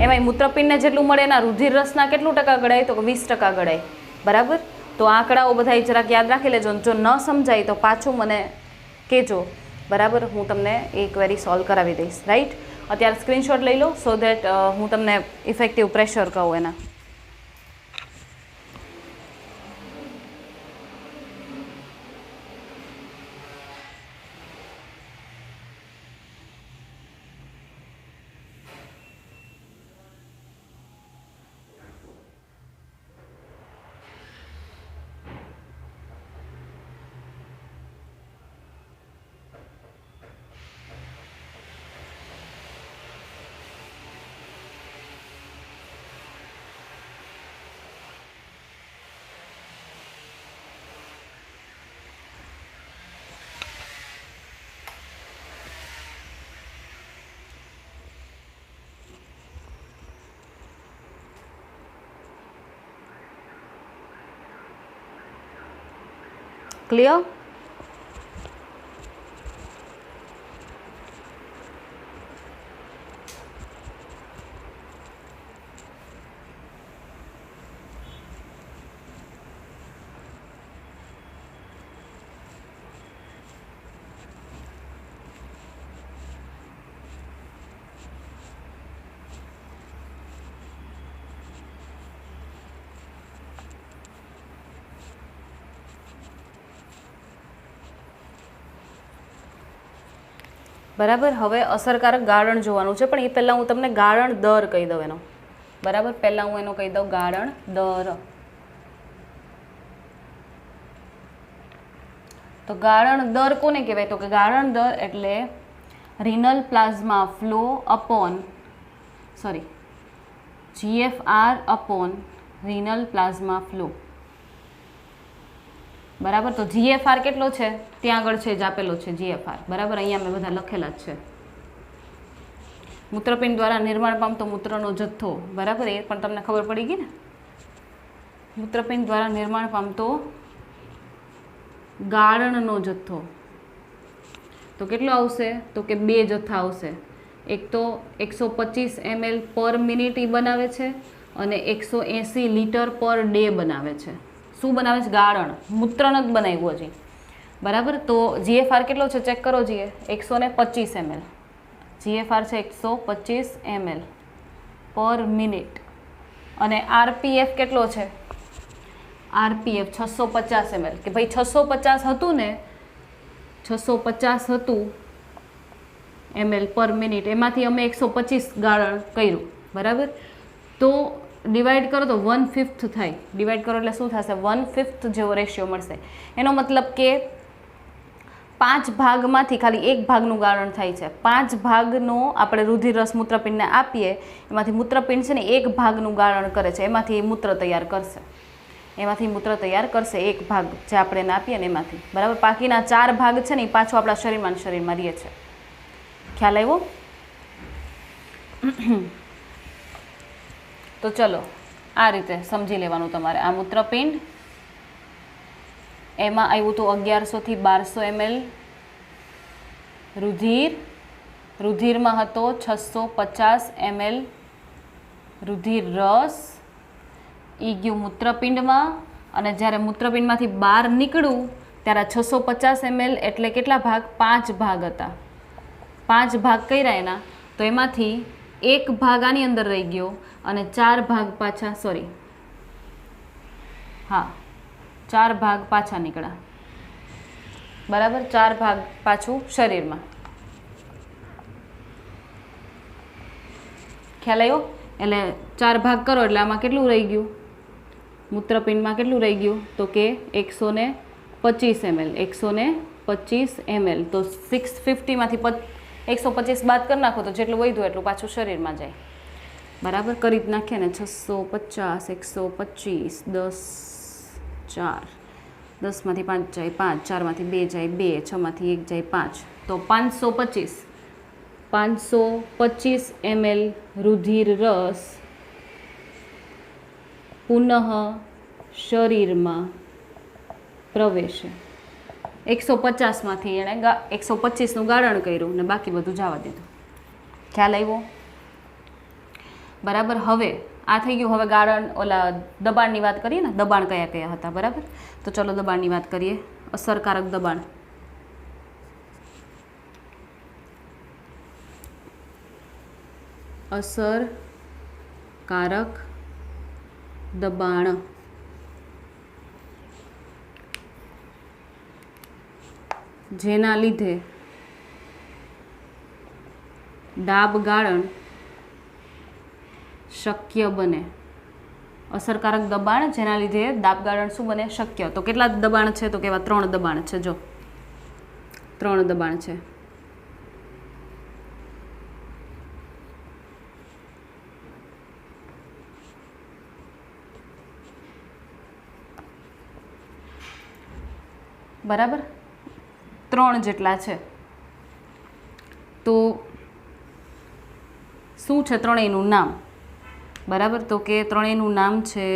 એમાંય મૂત્રપિંડને જેટલું મળે એના રુધિર રસના કેટલું ટકા ગળાય? તો કે 20% ગળાય, બરાબર. તો આ આંકડાઓ બધા જરાક યાદ રાખી લેજો. જો ન સમજાય તો પાછું મને કહેજો, બરાબર. હું તમને એ ક્વેરી સોલ્વ કરાવી દઈશ, રાઈટ. અત્યારે સ્ક્રીનશોટ લઈ લો સો દેટ હું તમને ઇફેક્ટિવ પ્રેશર કહું એના. ક્લિયર? બરાબર. હવે અસરકારક ગાળણ જોવાનું છે, પણ એ પહેલાં હું તમને ગાળણ દર કહી દઉં એનો. બરાબર, પહેલાં હું એનો કહી દઉં ગાળણ દર. તો ગાળણ દર કોને કહેવાય? તો કે ગાળણ દર એટલે renal plasma flow upon GFR upon renal plasma flow. બરાબર. તો GFR કેટલો છે? ત્યાં આગળ છે જ આપેલો છે GFR. બરાબર, અહીંયા મેં બધા લખેલા જ છે. મૂત્રપિંડ દ્વારા નિર્માણ પામતો મૂત્રનો જથ્થો. બરાબર, એ પણ તમને ખબર પડી ગઈ ને. મૂત્રપિંડ દ્વારા નિર્માણ પામતો ગાળણનો જથ્થો તો કેટલો આવશે? તો કે 2 જથ્થા આવશે. એક તો 125 ml પર મિનિટ ઈ બનાવે છે અને 180 લિટર પર ડે બનાવે છે. શું બનાવે છે? ગાળણ. મૂત્ર નથી બનાવ્યું હજી. બરાબર. તો GFR કેટલો છે ચેક કરો જોઈએ. 125 ml. GFR છે 125 ml પર મિનિટ. અને RPF કેટલો છે? RPF 650 ml. કે ભાઈ 650 હતું ને, 650 હતું ml પર મિનિટ, એમાંથી અમે 125 ગાળણ કર્યું. બરાબર. તો ડિવાઈડ કરો તો 1/5 થાય. ડિવાઈડ કરો એટલે શું થશે? 1/5 જેવો રેશિયો મળશે. એનો મતલબ કે 5 ભાગમાંથી ખાલી 1 ભાગનું ગાળણ થાય છે. 5 ભાગનો આપણે રુધિર રસ મૂત્રપિંડને આપીએ, એમાંથી મૂત્રપિંડ છે ને 1 ભાગનું ગાળણ કરે છે. એમાંથી મૂત્ર તૈયાર કરશે. એક ભાગ જે આપણે એને આપીએ ને એમાંથી. બરાબર. બાકીના 4 ભાગ છે ને એ પાછું આપણા શરીરમાં રહે છે. ખ્યાલ આવ્યો? તો ચલો આ રીતે સમજી લેવાનું તમારે. આ મૂત્રપિંડ એમાં આવ્યું હતું 1100 થી 1200 ml રુધિરમાં હતો 650 ml રુધિર રસ. એ ગયું મૂત્રપિંડમાં, અને જ્યારે મૂત્રપિંડમાંથી બહાર નીકળ્યું ત્યારે 650 ml એટલે કેટલા ભાગ? 5 ભાગ હતા. 5 ભાગ કર્યા એના, તો એમાંથી 1 ભાગ આની અંદર રહી ગયો અને 4 ભાગ પાછા 4 ભાગ પાછા નીકળ્યા. બરાબર. 4 ભાગ પાછું શરીરમાં. ખ્યાલ આવ્યો? એટલે 4 ભાગ કરો એટલે આમાં કેટલું રહી ગયું? મૂત્રપિંડમાં કેટલું રહી ગયું? તો કે 125 ml. 125 ml. તો 650માંથી 125 બાદ કરી નાખો તો જેટલું વધ્યું એટલું પાછું શરીરમાં જાય. બરાબર. કરી જ નાખીએ ને. 650, 125, 10, 4, 10માંથી 5 જાય 5, 4માંથી 2 જાય 2, 6માંથી 1 જાય 5. તો 525 ml રુધિર રસ પુનઃ શરીરમાં પ્રવેશે. 150માંથી એણે 125નું ગાળણ કર્યું ને બાકી બધું જવા દીધું. ખ્યાલ આવ્યો? બરાબર. હવે આ થઈ ગયું. હવે ગાળણ ઓલા દબાણની વાત કરીએ ને, દબાણ કયા કયા હતા. બરાબર. તો ચલો દબાણની વાત કરીએ. અસરકારક દબાણ. અસરકારક દબાણ જેના લીધે દાબ ગાળણ શક્ય બને. અસરકારક દબાણ જેના લીધે દાબ ગાળણ શું બને? શક્ય. તો કેટલા દબાણ છે? તો કેવા 3 દબાણ છે. જો 3 દબાણ છે. બરાબર. 3 જેટલા છે. તો શું છે ત્રણેયનું નામ? બરાબર. તો કે ત્રણેયનું નામ છે,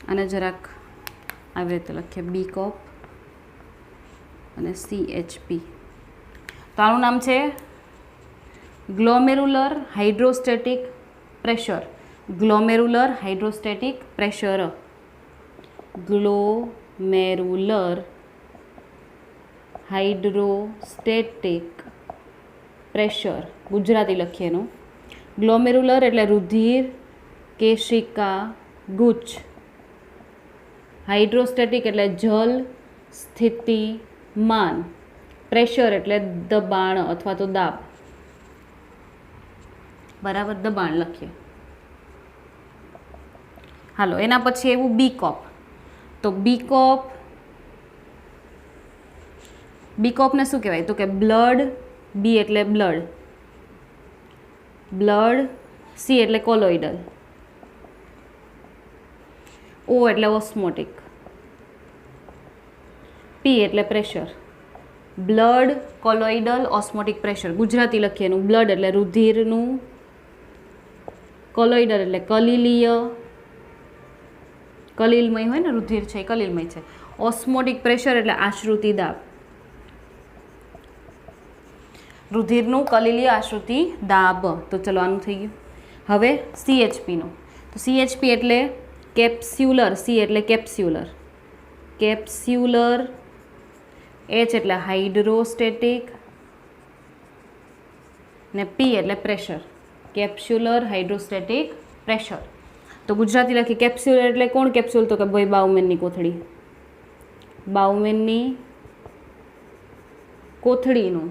અને જરાક આવી રીતે લખીએ, BCOP અને CHP. તો આનું નામ છે glomerular hydrostatic pressure. Glomerular hydrostatic pressure. Glomerular hydrostatic pressure. Gujarati લખીએ એનું. ગ્લોમેરુલર એટલે રુધિર કેશિકા ગુચ્છ. હાઇડ્રોસ્ટેટિક એટલે જલ સ્થિતિમાન. પ્રેશર એટલે દબાણ અથવા તો દાબ, બરાબર, દબાણ લખીએ. હાલો, એના પછી એવું બીકોપ. તો બીકોપને શું કહેવાય? તો કે બ્લડ, બી એટલે બ્લડ, સી એટલે કોલોઇડલ, ઓ એટલે ઓસ્મોટિક, પી એટલે pressure. Blood, colloidal, osmotic, pressure. Gujarati લખીએ એનું. બ્લડ એટલે રુધિરનું, કોલોઇડલ એટલે કલિલીય, કલિલમય હોય ને રુધિર છે એ કલિલમય છે. ઓસ્મોટિક પ્રેશર એટલે આશ્રુતિ દાબ, રુધિરનું કલિલીય આશ્રુતિ દાબ. તો ચલો આનું થઈ ગયું. હવે CHPનું. તો CHP એટલે કેપ્સ્યુલર, સી એટલે કેપ્સ્યુલર, H એટલે હાઇડ્રોસ્ટેટિક ને પી એટલે પ્રેશર, કેપ્સ્યુલર હાઇડ્રોસ્ટેટિક પ્રેશર. તો ગુજરાતી લખી કેપ્સ્યુલર એટલે કોણ કેપ્સ્યુલ? તો કે ભાઈ બાઉમેનની કોથળી, બાઉમેનની કોથળીનું.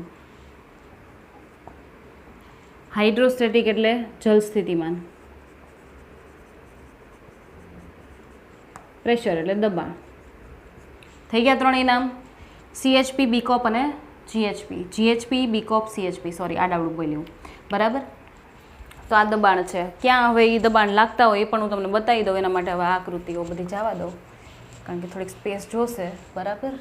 હાઇડ્રોસ્ટેટિક એટલે જલ સ્થિતિમાન, પ્રેશર એટલે દબાણ. થઈ ગયા ત્રણેય નામ. CHP, બીકોપ અને GHP, બીકોપ, CHP. સોરી, આડાવડું બોલ્યું, બરાબર. તો આ દબાણ છે. ક્યાં હવે એ દબાણ લાગતા હોય એ પણ હું તમને બતાવી દઉં. એના માટે હવે આકૃતિઓ બધી જવા દઉં, કારણ કે થોડીક સ્પેસ જોશે, બરાબર.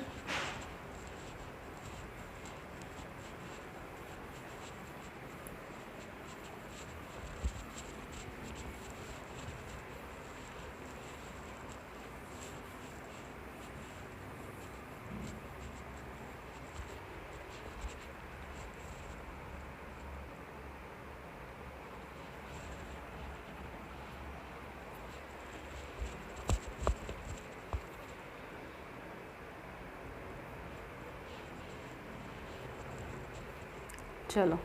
ચલો,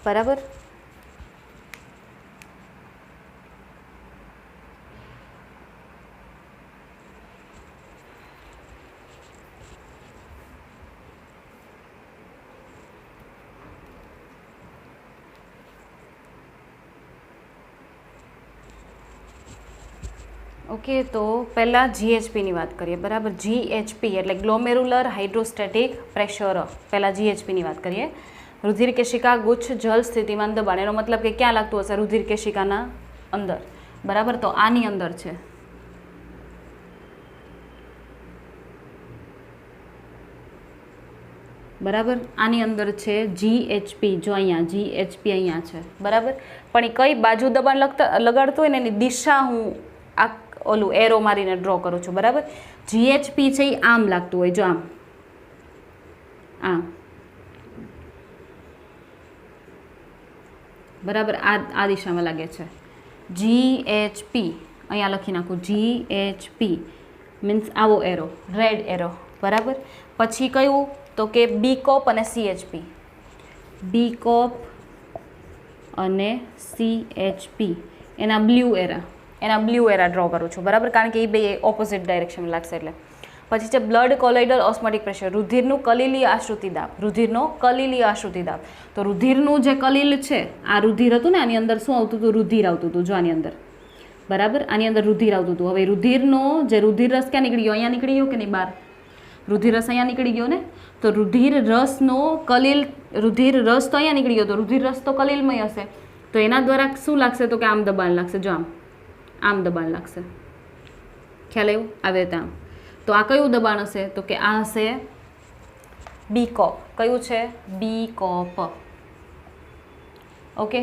બરાબર. ઓકે, તો પહેલાં GHPની વાત કરીએ, બરાબર. GHP એટલે ગ્લોમેરુલર હાઇડ્રોસ્ટેટિક પ્રેશર. પહેલાં GHPની વાત કરીએ. રુધિર કેશિકા ગુચ્છ જલ સ્થિતિમાન દબાણ. એનો મતલબ કે ક્યાં લાગતું હશે? રુધિર કેશિકાના અંદર, બરાબર. તો આની અંદર છે, બરાબર. આની અંદર છે GHP. જો અહીંયા GHP અહીંયા છે, બરાબર. પણ એ કઈ બાજુ દબાણ લગાડતું હોય ને એની દિશા હું આ ઓલું એરો મારીને ડ્રો કરું છું, બરાબર. GHP છે એ આમ લાગતું હોય, જો આમ, બરાબર. આ દિશામાં લાગે છે GHP. અહીંયા લખી નાખું GHP મીન્સ આવો એરો, રેડ એરો, બરાબર. પછી કયું? તો કે બીકોપ અને CHP. બીકોપ અને CHP એના બ્લુ એરા ડ્રો કરું છું, બરાબર. કારણ કે એ બે ઓપોઝિટ ડાયરેક્શન લાગશે એટલે. પછી છે બ્લડ કોલોઇડલ ઓસ્મોટિક પ્રેશર. રુધિરનું કલિલીય આશ્રુતિ દાબ, રુધિરનો કલિલીય આશ્રુતિ દાબ. તો રુધિરનું જે કલિલ છે, આ રુધિર હતું ને, આની અંદર શું આવતું હતું? રુધિર આવતું હતું, જો આની અંદર, બરાબર. આની અંદર રુધિર આવતું હતું. હવે રુધિરનો જે રુધિર રસ ક્યાં નીકળી ગયો? અહીંયા નીકળી ગયો કે નહીં? બહાર રુધિર રસ અહીંયા નીકળી ગયો ને. તો રુધિર રસનો રુધિર રસ તો અહીંયા નીકળી ગયો, તો રુધિર રસ તો કલિલમય હશે. તો એના દ્વારા શું લાગશે? તો કે આમ દબાણ લાગશે, જો આમ દબાણ લાગશે. ખ્યાલ આવ્યું? આવે તો આમ. તો આ કયું દબાણ હશે? તો કે આ હશે બી કોપ. કયું છે? બી કોપ. ઓકે,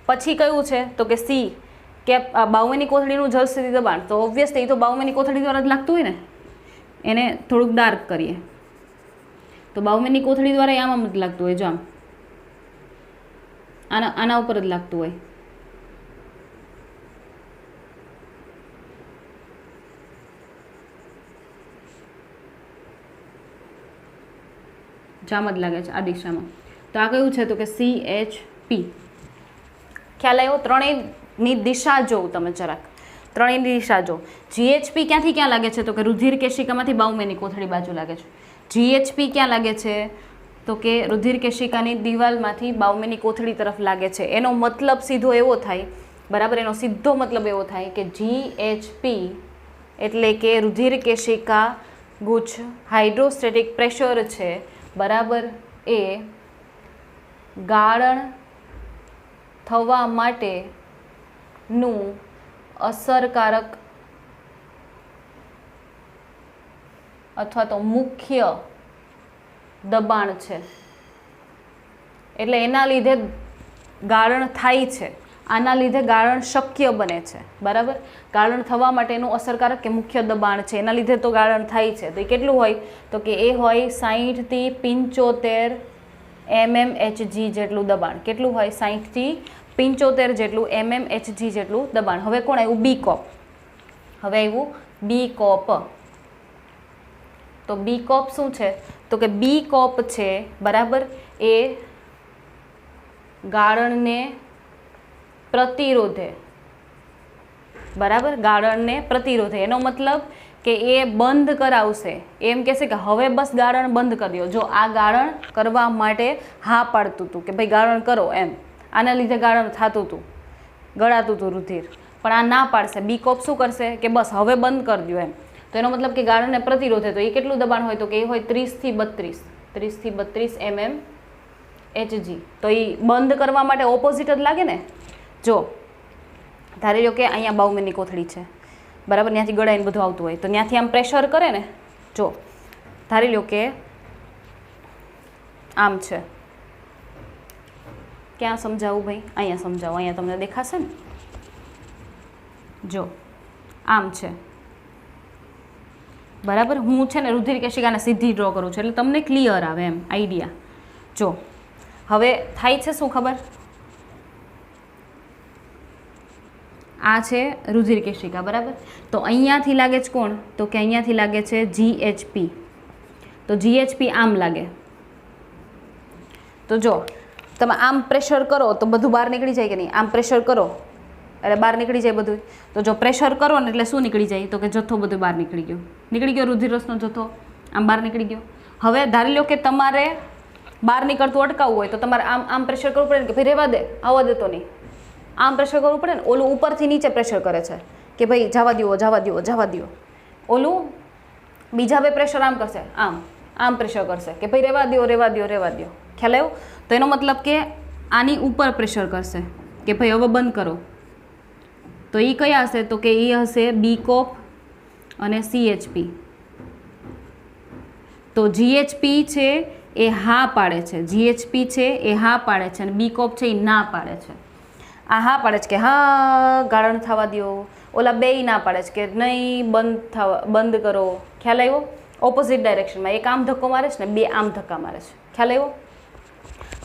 પછી કયું છે તો કે સી કે બાવમેની કોથળીનું જળસ્થિતિ દબાણ. તો ઓબ્વિયસલી એ તો બાવમેની કોથળી દ્વારા જ લાગતું હોય ને, એને થોડુંક ડાર્ક કરીએ તો બાવમેની કોથળી દ્વારા આમ જ લાગતું હોય, જો આમ આના ઉપર જ લાગતું હોય. જામ જ લાગે છે આ દિશામાં. તો આ કયું છે તો કે CH_P. ખ્યાલ આવ્યો? ત્રણેયની દિશા જોઉં તમે જરાક, ત્રણેયની દિશા જો. GHP ક્યાંથી ક્યાં લાગે છે તો કે રુધિર કેશિકામાંથી બાવમેની કોથળી બાજુ લાગે છે. GHP ક્યાં લાગે છે તો કે રુધિર કેશિકાની દિવાલમાંથી બાવમેની કોથળી તરફ લાગે છે. એનો મતલબ સીધો એવો થાય, બરાબર, એનો સીધો મતલબ એવો થાય કે GHP એટલે કે રુધિર કેશિકા ગુચ્છ હાઇડ્રોસ્ટેટિક પ્રેશર છે, બરાબર, એ ગાળણ થવા માટેનું અસરકારક અથવા તો મુખ્ય દબાણ છે. એટલે એના લીધે ગાળણ થાય છે, આના લીધે ગાળણ શક્ય બને છે, બરાબર. ગાળણ થવા માટેનું અસરકારક કે મુખ્ય દબાણ છે, એના લીધે તો ગાળણ થાય છે. તો એ કેટલું હોય તો કે એ હોય 60 થી 75 mmHg જેટલું દબાણ. કેટલું હોય? 60 થી 75 જેટલું mmHg જેટલું દબાણ. હવે કોણ આવ્યું? બી કોપ. હવે આવ્યું બી કોપ. તો બી કોપ શું છે તો કે બી કોપ છે, બરાબર, એ ગાળણને પ્રતિરોધે, બરાબર, ગાળણને પ્રતિરોધે. એનો મતલબ કે એ બંધ કરાવશે. એમ કહેશે કે હવે બસ ગાળણ બંધ કરી દો. જો આ ગાળણ કરવા માટે હા પાડતું હતું કે ભાઈ ગાળણ કરો એમ, આના લીધે ગાળણ થતું હતું, ગળાતું હતું રુધિર, પણ આ ના પાડશે. બી કોપ શું કરશે કે બસ હવે બંધ કરી દો એમ. તો એનો મતલબ કે ગાળણને પ્રતિરોધે. તો એ કેટલું દબાણ હોય તો કે એ હોય 30 થી 32 mmHg. તો એ બંધ કરવા માટે ઓપોઝિટ જ લાગે ને. જો ધારી લો કે અહીંયા બાવમેની કોથળી છે, બરાબર, ત્યાંથી ગળાઈને બધું આવતું હોય તો ત્યાંથી આમ પ્રેશર કરે ને. જો ધારી લો કે આમ છે, ક્યાં સમજાવું ભાઈ? અહીંયા સમજાવું, અહીંયા તમને દેખાશે ને. જો આમ છે, બરાબર. હું છે ને રુધિર કેશિકાને સીધી ડ્રો કરું છું એટલે તમને ક્લિયર આવે એમ આઈડિયા. જો હવે થાય છે શું ખબર? આ છે રુધિર કેશિકા, બરાબર. તો અહીંયાથી લાગે છે કોણ તો કે અહીંયાથી લાગે છે GHP. તો GHP આમ લાગે. તો જો તમે આમ પ્રેશર કરો તો બધું બહાર નીકળી જાય કે નહીં? આમ પ્રેશર કરો એટલે બહાર નીકળી જાય બધું. તો જો પ્રેશર કરો ને એટલે શું નીકળી જાય તો કે જથ્થો બધો બહાર નીકળી ગયો રુધિર રસનો જથ્થો આમ બહાર નીકળી ગયો. હવે ધારી લો કે તમારે બહાર નીકળતું અટકાવવું હોય તો તમારે આમ પ્રેશર કરવું પડે ને કે ભાઈ રહેવા દે, આવવા દેતો નહીં. આમ પ્રેશર કરવું પડે ને. ઓલું ઉપરથી નીચે પ્રેશર કરે છે કે ભાઈ જવા દો. ઓલું બીજા બે પ્રેશર આમ કરશે, આમ પ્રેશર કરશે કે ભાઈ રહેવા દો. ખ્યાલ આવ્યો? તો એનો મતલબ કે આની ઉપર પ્રેશર કરશે કે ભાઈ હવે બંધ કરો. તો એ કયા હશે તો કે એ હશે બી કોપ અને CHP. તો GHP છે એ હા પાડે છે, GHP છે એ હા પાડે છે અને બી કોપ છે એ ના પાડે છે. આ હા પાડે છે કે હા ગાળણ થવા દો, ઓલા બેય ના પાડે છે કે નહીં બંધ કરો. ખ્યાલ આવ્યો? ઓપોઝિટ ડાયરેક્શનમાં એક આમ ધક્કો મારે છે ને બે આમ ધક્કા મારે છે. ખ્યાલ આવ્યો?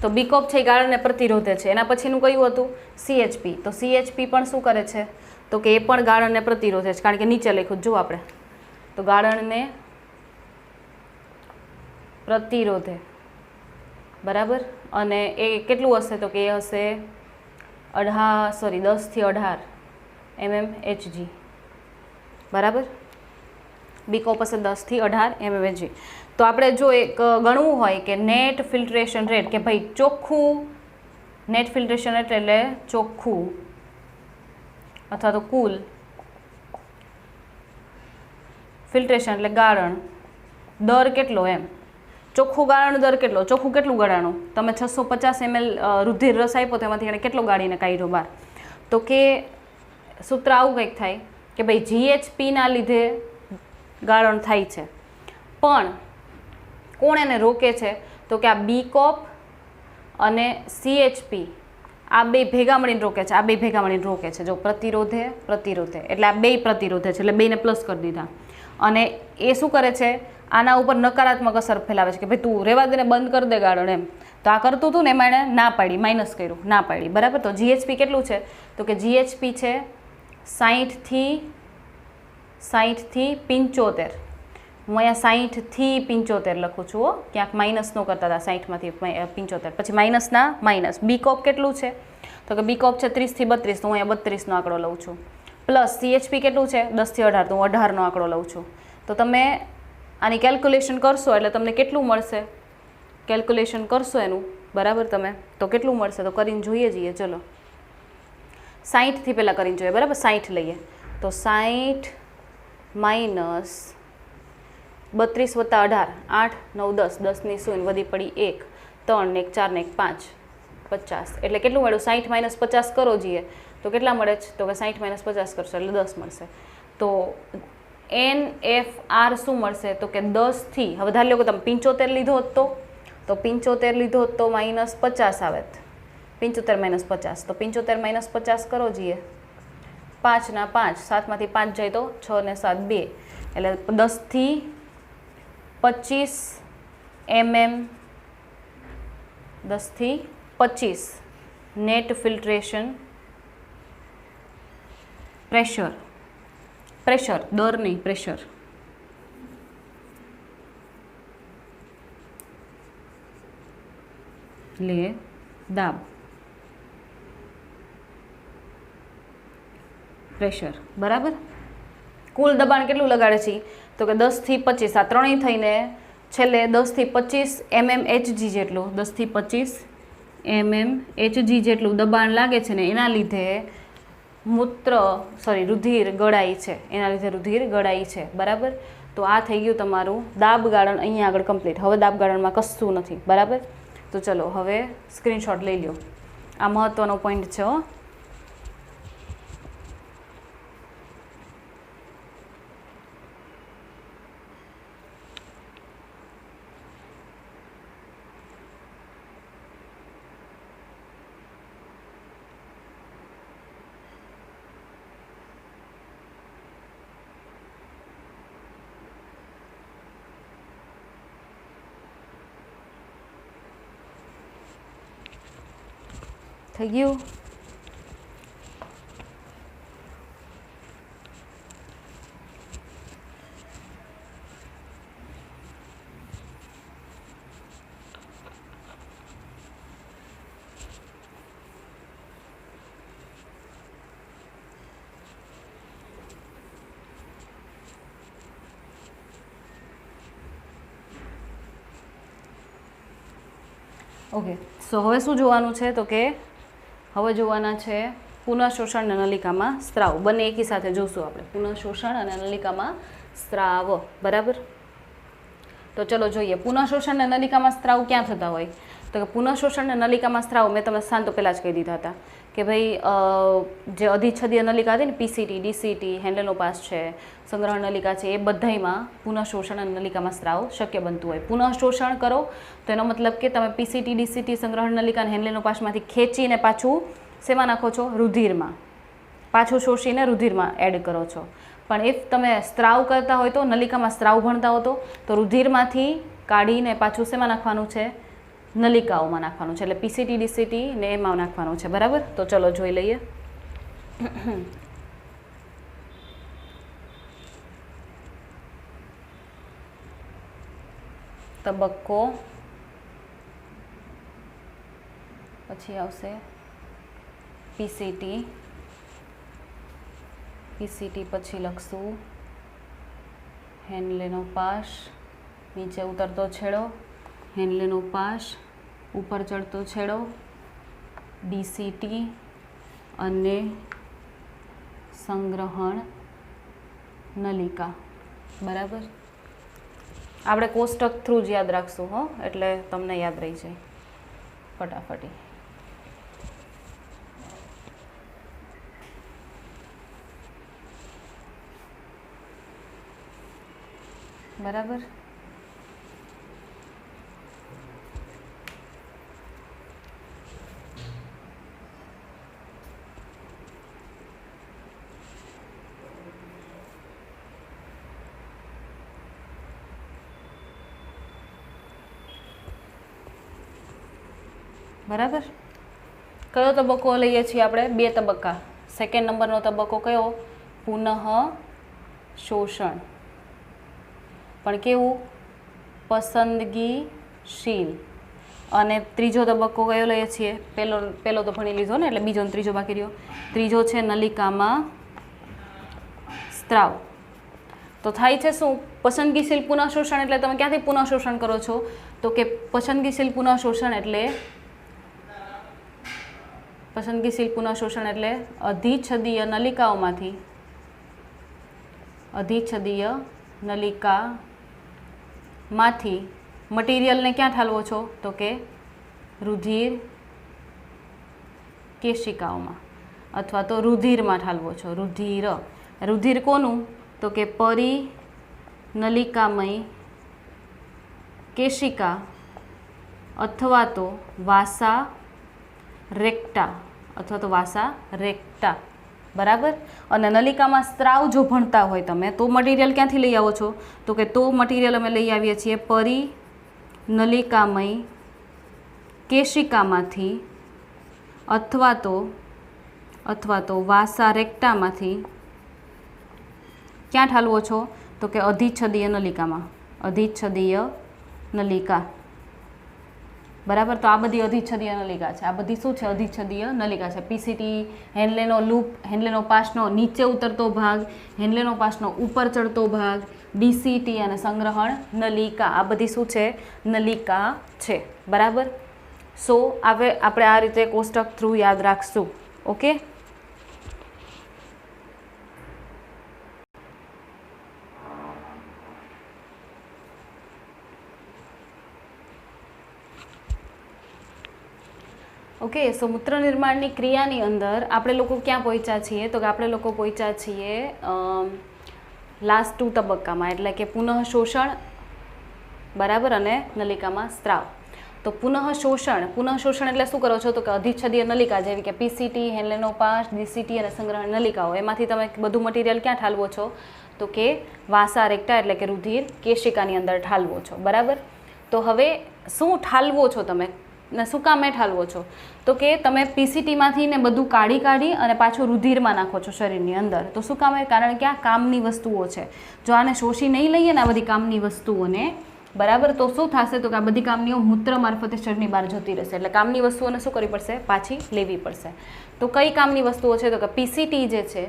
તો બી કોપ છે એ ગાળણને પ્રતિરોધે છે. એના પછીનું કયું હતું? CHP. તો CHP પણ શું કરે છે તો કે એ પણ ગાળણને પ્રતિરોધે છે, કારણ કે નીચે લખ્યું જુઓ આપણે. તો ગાળણને પ્રતિરોધે, બરાબર. અને એ કેટલું હશે તો કે એ હશે 10 થી 18 mmHg, બરાબર. બી કોપ હશે 10 થી 18 mmHg. તો આપણે જો એક ગણવું હોય કે નેટ ફિલ્ટ્રેશન રેટ, કે ભાઈ ચોખ્ખું નેટ ફિલ્ટ્રેશન રેટ એટલે ચોખ્ખું અથવા તો કુલ ફિલ્ટ્રેશન એટલે ગાળણ દર કેટલો એમ. ચોખ્ખું ગાળણ દર કેટલો? ચોખ્ખું કેટલું ગાળાનું? તમે 650 ml રુધિર રસ આપ્યો તેમાંથી એને કેટલો ગાળીને કાઢ્યો બહાર? તો કે સૂત્ર આવું કંઈક થાય કે ભાઈ GHPના લીધે ગાળણ થાય છે, પણ કોણ એને રોકે છે? તો કે આ બીકોપ અને CHP આ બે ભેગા મળીને રોકે છે, આ બે ભેગા મળીને રોકે છે. જો પ્રતિરોધે પ્રતિરોધે એટલે આ બે પ્રતિરોધે છે, એટલે બેને પ્લસ કરી દીધા. અને એ શું કરે છે? આના ઉપર નકારાત્મક અસર ફેલાવે છે કે ભાઈ તું રેવા દે ને, બંધ કરી દે ગાળણ એમ. તો આ કરતું હતું ને એમાં એણે ના પાડી, માઇનસ કર્યું, ના પાડી, બરાબર. તો GHP કેટલું છે? તો કે GHP છે 60 થી 75. હું અહીંયા 60 થી 75 લખું છું હો, ક્યાંક માઇનસ ન કરતા હતા, 60માંથી 75 પછી માઇનસના માઇનસ. બીકોપ કેટલું છે? તો કે બીકોપ છે 30 થી 32, તો હું અહીંયા 32નો આંકડો લઉં છું. પ્લસ CHP કેટલું છે? 10 થી 18, તો હું 18નો આંકડો લઉં છું. તો તમે આની કેલ્ક્યુલેશન કરશો એટલે તમને કેટલું મળશે? કેલ્ક્યુલેશન કરશો એનું, બરાબર, તમે તો કેટલું મળશે? તો કરીને જોઈએ જઈએ. ચલો 60 થી પહેલાં કરીને જોઈએ, બરાબર. 60 લઈએ તો 60 માઇનસ 32 વત્તા 18, 8 9 10, 10ની શૂન્ય વધી પડી 1, 3 ને 1 4 ને 1 5, 50. એટલે કેટલું મળ્યું? 60 માઇનસ 50 કરો જઈએ તો કેટલા મળે છે? તો કે 60 માઇનસ 50 કરશો એટલે 10 મળશે. તો NFR શું મળશે? તો કે 10 થી, હવે ધારી લો કે તમે 75 લીધો હોત તો 75 લીધો હોત તો માઇનસ 50 આવે. 75 માઇનસ 50, તો 75 માઇનસ 50 કરો જઈએ. 5 ના 5, 7માંથી 5 જાય તો 6 ને 7 2, એટલે 10 થી 25 mm, 10 થી 25 નેટ ફિલ્ટ્રેશન પ્રેશર, પ્રેશર દર નહીં, પ્રેશર. લે દાબ, પ્રેશર, બરાબર. કુલ દબાણ કેટલું લગાડે છે? તો કે 10 થી 25, આ ત્રણેય થઈને છેલ્લે 10 થી 25 mmHg જેટલું, 10 થી 25 mmHg જેટલું દબાણ લાગે છે ને એના લીધે રુધિર ગળાય છે, એના લીધે રુધિર ગળાય છે, બરાબર. તો આ થઈ ગયું તમારું દાબ ગાળણ અહીંયા આગળ કમ્પ્લીટ. હવે દાબ ગાળણમાં કશું નથી, બરાબર. તો ચલો હવે સ્ક્રીનશોટ લઈ લો, આ મહત્વનો પોઈન્ટ છે હો. થઈ ગયું? ઓકે, સો હવે શું જોવાનું છે? તો કે હવે જોવાના છે પુનઃશોષણ અને નલિકામાં સ્ત્રાવ. બંને એકી સાથે જોશું આપણે, પુનઃશોષણ અને નલિકામાં સ્ત્રાવ, બરાબર. તો ચલો જોઈએ પુનઃશોષણ અને નલિકામાં સ્ત્રાવ ક્યાં થતા હોય. તો કે પુનઃશોષણ અને નલિકામાં સ્ત્રાવ મેં તમને શાંતો પહેલાં જ કહી દીધા હતા કે ભાઈ જે અધિચ્છદીય નલિકા હતી ને, PCT, DCT, હેન્ડેનોપાસ છે, સંગ્રહણ નલિકા છે, એ બધામાં પુનઃશોષણ અને નલિકામાં સ્ત્રાવ શક્ય બનતું હોય. પુનઃશોષણ કરો તો એનો મતલબ કે તમે PCT, DCT, સંગ્રહણ નલિકા અને હેન્ડેનોપાસમાંથી ખેંચીને પાછું શેમાં નાખો છો? રુધિરમાં. પાછું શોષીને રુધિરમાં એડ કરો છો. પણ ઇફ તમે સ્ત્રાવ કરતા હોય તો, નલિકામાં સ્ત્રાવ ભણતા હો તો રુધિરમાંથી કાઢીને પાછું શેમાં નાખવાનું છે? નલિકાઓમાં નાખવાનું છે. એટલે PCT, DCT ને એમાં નાખવાનું છે, બરાબર. તો ચલો જોઈ લઈએ. તબક્કો, પછી આવશે PCT, પછી લખશું હેન્ડલેનોપાસ, નીચે ઉતરતો છેડો, હેન્ડલેનોપાસ, ઉપર ચડતો છેડો, DCT અને સંગ્રહણ નલિકા, બરાબર. આપણે કોષ્ટક થ્રુ જ યાદ રાખશું હો, એટલે તમને યાદ રહી જાય ફટાફટી. બરાબર. બરાબર. કયો તબક્કો લઈએ છીએ આપણે? 2 તબક્કા. સેકન્ડ નંબરનો તબક્કો કયો? પુનઃ શોષણ. પણ કેવું? પસંદગીશીલ. અને ત્રીજો તબક્કો કયો લઈએ છીએ? પહેલો તો ભણી લીધો ને, એટલે બીજો ને ત્રીજો બાકી રહ્યો. ત્રીજો છે નલિકામાં સ્ત્રાવ. તો થાય છે શું? પસંદગીશીલ પુનઃશોષણ એટલે તમે ક્યાંથી પુનઃશોષણ કરો છો? તો કે પસંદગીશીલ પુનઃશોષણ એટલે અધિચ્છદીય નલિકામાંથી મટીરિયલને ક્યાં ઠાલવો છો? તો કે રુધિર કેશિકાઓમાં અથવા તો રુધિરમાં ઠાલવો છો. રુધિર કોનું? તો કે પરિનલિકામય કેશિકા અથવા તો વાસા રેક્ટા. બરાબર. અને નલિકામાં સ્ત્રાવ જો ભણતા હોય તમે તો મટીરિયલ ક્યાંથી લઈ આવો છો? તો કે મટીરિયલ અમે લઈ આવીએ છીએ પરિનલિકામય કેશિકામાંથી અથવા તો વાસા રેક્ટામાંથી. ક્યાં ઠાલવો છો? તો કે અધિચ્છદીય નલિકા. બરાબર. તો આ બધી અધિચ્છદીય નલિકા છે. આ બધી શું છે? અધિચ્છદીય નલિકા છે. પીસીટી, હેન્લેનો લૂપ, હેન્લેનો પાસનો નીચે ઉતરતો ભાગ, હેન્લેનો પાસનો ઉપર ચડતો ભાગ, ડીસીટી અને સંગ્રહણ નલિકા. આ બધી શું છે? નલિકા છે. બરાબર. સો આપણે આ રીતે કોષ્ટક થ્રુ યાદ રાખશું. ઓકે. ઓકે. સો મૂત્ર નિર્માણની ક્રિયાની અંદર આપણે લોકો ક્યાં પહોંચ્યા છીએ? તો કે આપણે લોકો પહોંચ્યા છીએ લાસ્ટ 2 તબક્કામાં, એટલે કે પુનઃ શોષણ, બરાબર, અને નલિકામાં સ્ત્રાવ. તો પુનઃ શોષણ એટલે શું કરો છો? તો કે અધિચ્છદીય નલિકા જેવી કે પીસીટી, હેન્લેનો પાસ, ડીસીટી અને સંગ્રહણ નલિકાઓ, એમાંથી તમે બધું મટીરિયલ ક્યાં ઠાલવો છો? તો કે વાસા રેક્ટા એટલે કે રુધિર કેશિકાની અંદર ઠાલવો છો. બરાબર. તો હવે શું ઠાલવો છો તમે ને શું કામે ઠાલવો છો? તો કે તમે પીસીટીમાંથી ને બધું કાઢી અને પાછું રુધિરમાં નાખો છો શરીરની અંદર. તો શું કામે? કારણ કે આ કામની વસ્તુઓ છે. જો આને શોષી નહીં લઈએ ને આ બધી કામની વસ્તુઓને, બરાબર, તો શું થશે? તો કે આ બધી કામનીઓ મૂત્ર મારફતે શરીરની બહાર જતી રહેશે. એટલે કામની વસ્તુઓને શું કરવી પડશે? પાછી લેવી પડશે. તો કઈ કામની વસ્તુઓ છે? તો કે પીસીટી જે છે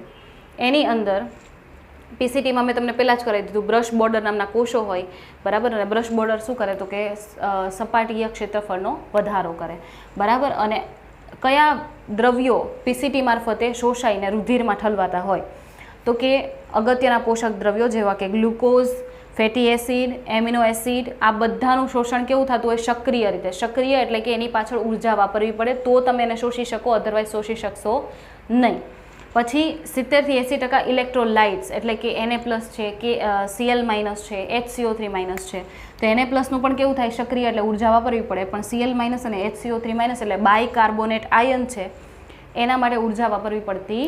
એની અંદર, પીસીટીમાં મેં તમને પહેલાં જ કરાવી દીધું, બ્રશ બોર્ડર નામના કોષો હોય. બરાબર. અને બ્રશ બોર્ડર શું કરે? તો કે સપાટીય ક્ષેત્રફળનો વધારો કરે. બરાબર. અને કયા દ્રવ્યો પીસીટી મારફતે શોષાઈને રુધિરમાં ઠલવાતા હોય? તો કે અગત્યના પોષક દ્રવ્યો જેવા કે glucose, fatty acid, amino acid, આ બધાનું શોષણ કેવું થતું હોય? સક્રિય રીતે. સક્રિય એટલે કે એની પાછળ ઉર્જા વાપરવી પડે તો તમે એને શોષી શકો, અધરવાઇઝ શોષી શકશો નહીં. પછી 70 થી 80% ઇલેક્ટ્રોલાઇટ્સ એટલે કે Na+ છે કે Cl- છે, HCO3- છે. તો Na+ નું પણ કેવું થાય? સક્રિય એટલે ઉર્જા વાપરવી પડે. પણ Cl- અને HCO3- એટલે બાયકાર્બોનેટ આયન છે, એના માટે ઉર્જા વાપરવી પડતી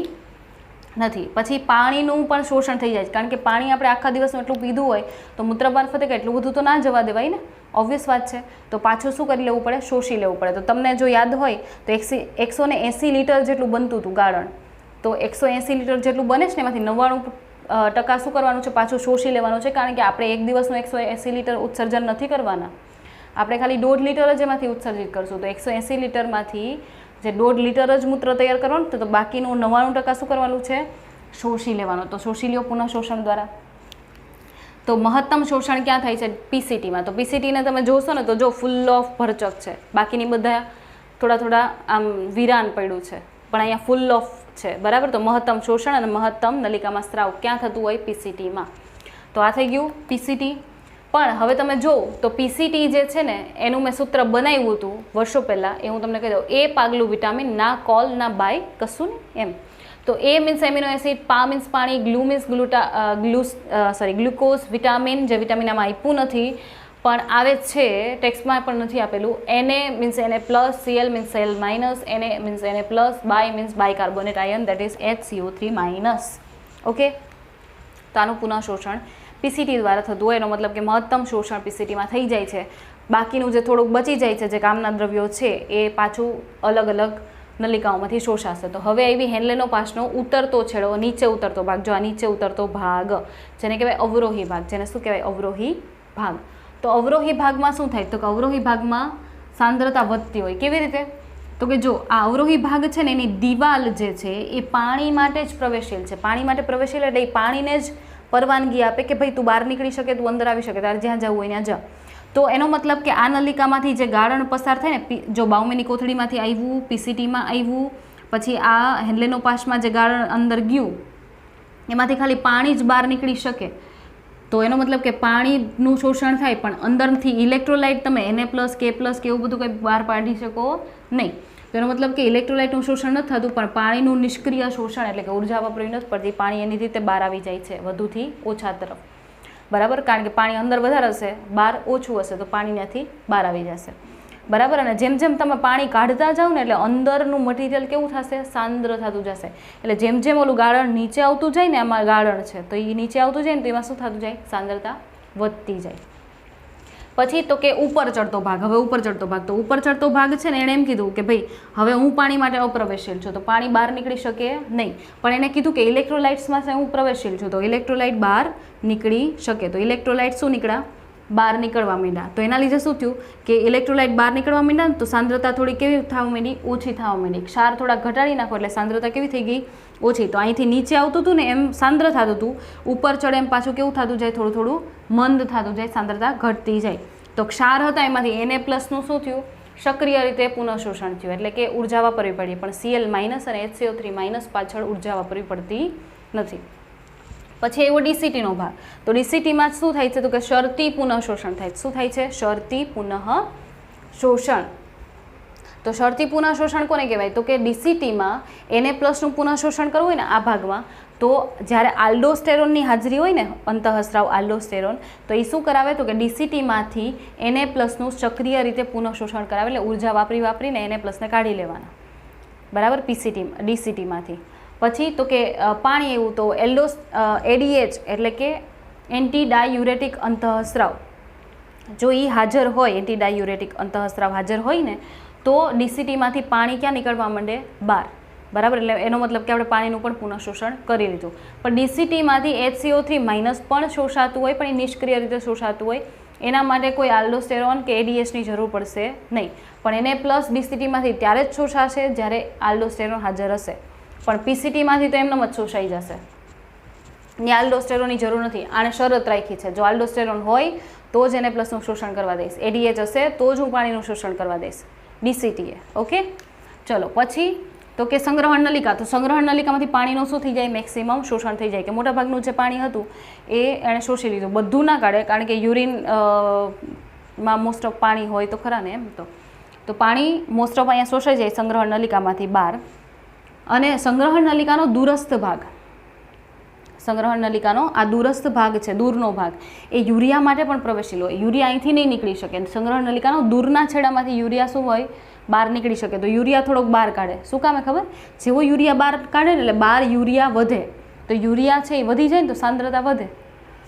નથી. પછી પાણીનું પણ શોષણ થઈ જાય છે, કારણ કે પાણી આપણે આખા દિવસમાં એટલું પીધું હોય તો મૂત્ર મારફતે એટલું બધું તો ના જવા દેવાય ને, ઓબ્વિયસ વાત છે. તો પાછું શું કરી લેવું પડે? શોષી લેવું પડે. તો તમને જો યાદ હોય તો 180 લીટર જેટલું બનતું હતું ગાળણ. તો 180 લીટર જેટલું બને છે ને, એમાંથી 99% શું કરવાનું છે? પાછું શોષી લેવાનું છે. કારણ કે આપણે એક દિવસનું 180 લીટર ઉત્સર્જન નથી કરવાના, આપણે ખાલી 1.5 લીટર જ એમાંથી ઉત્સર્જિત કરશું. તો 180 લીટરમાંથી જે 1.5 લીટર જ મૂત્ર તૈયાર કરવાનું, તો બાકીનું 99% શું કરવાનું છે? શોષી લેવાનું. તો શોષી લ્યો પુનઃ શોષણ દ્વારા. તો મહત્તમ શોષણ ક્યાં થાય છે? પીસીટીમાં. તો પીસીટીને તમે જોશો ને તો જો ફૂલ ઓફ ભરચક છે, બાકીની બધા થોડા આમ વિરાન પડ્યું છે, પણ અહીંયા ફૂલ ઓફ છે. બરાબર. તો મહત્તમ શોષણ અને મહત્તમ નલિકામાં સ્ત્રાવ ક્યાં થતું હોય? પીસીટીમાં. તો આ થઈ ગયું પીસીટી. પણ હવે તમે જો તો પીસીટી જે છે ને એનું મેં સૂત્ર બનાવ્યું હતું વર્ષો પહેલાં, એ હું તમને કહી દઉં. એ પાગલું વિટામિન, ના કોલ ના બાય, કશું ને એમ. તો એ મીન્સ એમિનો એસિડ, પા મીન્સ પાણી, ગ્લુ મીન્સ ગ્લુકોઝ, વિટામિન જે વિટામિન આમાં આપ્યું નથી પણ આવે છે, ટેક્સ્ટમાં પણ નથી આપેલું. Na means Na+, Cl means Cl-, Na means Na+, bi means bicarbonate ion, that is HCO3-. Okay. તો આનું પુનઃ શોષણ પીસીટી દ્વારા થતું હોય, એનો મતલબ કે મહત્તમ શોષણ પીસીટીમાં થઈ જાય છે. બાકીનું જે થોડુંક બચી જાય છે જે કામના દ્રવ્યો છે એ પાછું અલગ અલગ નલિકાઓમાંથી શોષાશે. તો હવે આવી હેન્લેનો પાસનો ઉતરતો છેડો, નીચે ઉતરતો ભાગ, જો આ નીચે ઉતરતો ભાગ જેને કહેવાય અવરોહી ભાગ. જેને શું કહેવાય? અવરોહી ભાગ. તો અવરોહી ભાગમાં શું થાય? તો કે અવરોહી ભાગમાં સાંદ્રતા વધતી હોય. કેવી રીતે? તો કે જો આ અવરોહી ભાગ છે ને એની દિવાલ જે છે એ પાણી માટે જ પ્રવેશેલ છે. પાણી માટે પ્રવેશેલ એટલે એ પાણીને જ પરવાનગી આપે કે ભાઈ તું બહાર નીકળી શકે, તું અંદર આવી શકે, તારે જ્યાં જવું હોય ત્યાં જા. તો એનો મતલબ કે આ નલિકામાંથી જે ગાળણ પસાર થાય ને, જો બાઉમીની કોથળીમાંથી આવ્યું, પીસીટીમાં આવ્યું, પછી આ હેન્લેનો પાસમાં જે ગાળણ અંદર ગયું એમાંથી ખાલી પાણી જ બહાર નીકળી શકે. તો એનો મતલબ કે પાણીનું શોષણ થાય, પણ અંદરથી ઇલેક્ટ્રોલાઇટ તમે Na+, K+ કે એવું બધું કંઈ બહાર પાડી શકો નહીં. તો એનો મતલબ કે ઇલેક્ટ્રોલાઇટનું શોષણ નથી થતું, પણ પાણીનું નિષ્ક્રિય શોષણ એટલે કે ઉર્જા વપરાવી નથી પડતી. પાણી એની રીતે બહાર આવી જાય છે વધુથી ઓછા તરફ, બરાબર. કારણ કે પાણી અંદર વધારે હશે, બહાર ઓછું હશે, તો પાણી ત્યાંથી બહાર આવી જશે, બરાબર. અને જેમ જેમ તમે પાણી કાઢતા જાઓ ને એટલે અંદરનું મટીરિયલ કેવું થશે? સાંદ્ર થતું જશે. એટલે જેમ જેમ ઓલું ગાળણ નીચે આવતું જાય ને, આમાં ગાળણ છે તો એ નીચે આવતું જાય ને તો એમાં શું થતું જાય? સાંદ્રતા વધતી જાય. પછી તો કે ઉપર ચડતો ભાગ. હવે ઉપર ચડતો ભાગ, તો ઉપર ચડતો ભાગ છે ને એણે એમ કીધું કે ભાઈ હવે હું પાણી માટે અપ્રવેશીલ છું, તો પાણી બહાર નીકળી શકે નહીં. પણ એને કીધું કે ઇલેક્ટ્રોલાઇટ્સમાં હું પ્રવેશીલ છું, તો ઇલેક્ટ્રોલાઇટ બહાર નીકળી શકે. તો ઇલેક્ટ્રોલાઇટ શું નીકળ્યા? બહાર નીકળવા માંડ્યા. તો એના લીધે શું થયું કે ઇલેક્ટ્રોલાઇટ બહાર નીકળવા માંડ્યા ને તો સાંદ્રતા થોડી કેવી થવા માંડી? ઓછી થવા માંડી. ક્ષાર થોડા ઘટાડી નાખો એટલે સાંદ્રતા કેવી થઈ ગઈ? ઓછી. તો અહીંથી નીચે આવતું હતું ને એમ સાંદ્ર થતું હતું, ઉપર ચડે એમ પાછું કેવું થતું જાય? થોડું થોડું મંદ થતું જાય, સાંદ્રતા ઘટતી જાય. તો ક્ષાર હતા એમાંથી Na+નું શું થયું? સક્રિય રીતે પુનઃશોષણ થયું, એટલે કે ઉર્જા વાપરવી પડી. પણ Cl- અને HCO3- પાછળ ઉર્જા વાપરવી પડતી નથી. પછી એવો ડીસીટીનો ભાગ. તો ડીસીટીમાં શું થાય છે? તો કે શરતી પુનઃશોષણ થાય. શું થાય છે? શરતી પુનઃશોષણ. તો શરતી પુનઃશોષણ કોને કહેવાય? તો કે ડીસીટીમાં Na+નું પુનઃશોષણ કરવું હોય ને આ ભાગમાં, તો જ્યારે આલ્ડોસ્ટેરોનની હાજરી હોય ને, અંતઃસ્રાવ આલ્ડોસ્ટેરોન, તો એ શું કરાવે? તો કે ડીસીટીમાંથી Na+નું સક્રિય રીતે પુનઃશોષણ કરાવે. એટલે ઉર્જા વાપરીને Na+ને કાઢી લેવાના, બરાબર, ડીસીટીમાંથી. પછી તો કે પાણી એવું, તો ADH એટલે કે એન્ટી ડાયુરેટિક અંતઃસ્રાવ, જો એ હાજર હોય, એન્ટી ડાયુરેટિક અંતઃસ્રાવ હાજર હોય ને તો ડીસીટીમાંથી પાણી ક્યાં નીકળવા માંડે? બહાર, બરાબર. એટલે એનો મતલબ કે આપણે પાણીનું પણ પુનઃશોષણ કરી લીધું. પણ ડીસીટીમાંથી HCO3- પણ શોષાતું હોય, પણ એ નિષ્ક્રિય રીતે શોષાતું હોય. એના માટે કોઈ આલ્ડોસ્ટેરોન કે ADHની જરૂર પડશે નહીં. પણ Na+ ડીસીટીમાંથી ત્યારે જ શોષાશે જ્યારે આલ્ડોસ્ટેરોન હાજર હશે. પણ પીસીટીમાંથી તો એમનેમ જ શોષાઈ જશે. ને આલ્ડોસ્ટેરોનની જરૂર નથી. આને શરત રાખી છે, જો આલ્ડોસ્ટેરોન હોય તો જ Na+નું શોષણ કરવા દઈશ, ADH હશે તો જ હું પાણીનું શોષણ કરવા દઈશ ડીસીટીએ. ઓકે, ચલો. પછી તો કે સંગ્રહણ નલિકા. તો સંગ્રહણ નલિકામાંથી પાણીનું શું થઈ જાય? મેક્સિમમ શોષણ થઈ જાય. કે મોટાભાગનું જે પાણી હતું એ એણે શોષી લીધું. બધું ના કાઢે, કારણ કે યુરિન માં મોસ્ટ ઓફ પાણી હોય તો ખરા ને, એમ તો પાણી મોસ્ટ ઓફ અહીંયા શોષાઈ જાય સંગ્રહણ નલિકામાંથી બહાર. અને સંગ્રહણ નલિકાનો દૂરસ્થ ભાગ, સંગ્રહણ નલિકાનો આ દૂરસ્થ ભાગ છે, દૂરનો ભાગ, એ યુરિયા માટે પણ પ્રવેશેલો હોય. યુરિયા અહીંથી નહીં નીકળી શકે. સંગ્રહણ નલિકાનો દૂરના છેડામાંથી યુરિયા શું હોય? બહાર નીકળી શકે. તો યુરિયા થોડોક બહાર કાઢે. શું કામે ખબર? જેવો યુરિયા બહાર કાઢે ને એટલે બહાર યુરિયા વધે. તો યુરિયા છે એ વધી જાય ને તો સાંદ્રતા વધે,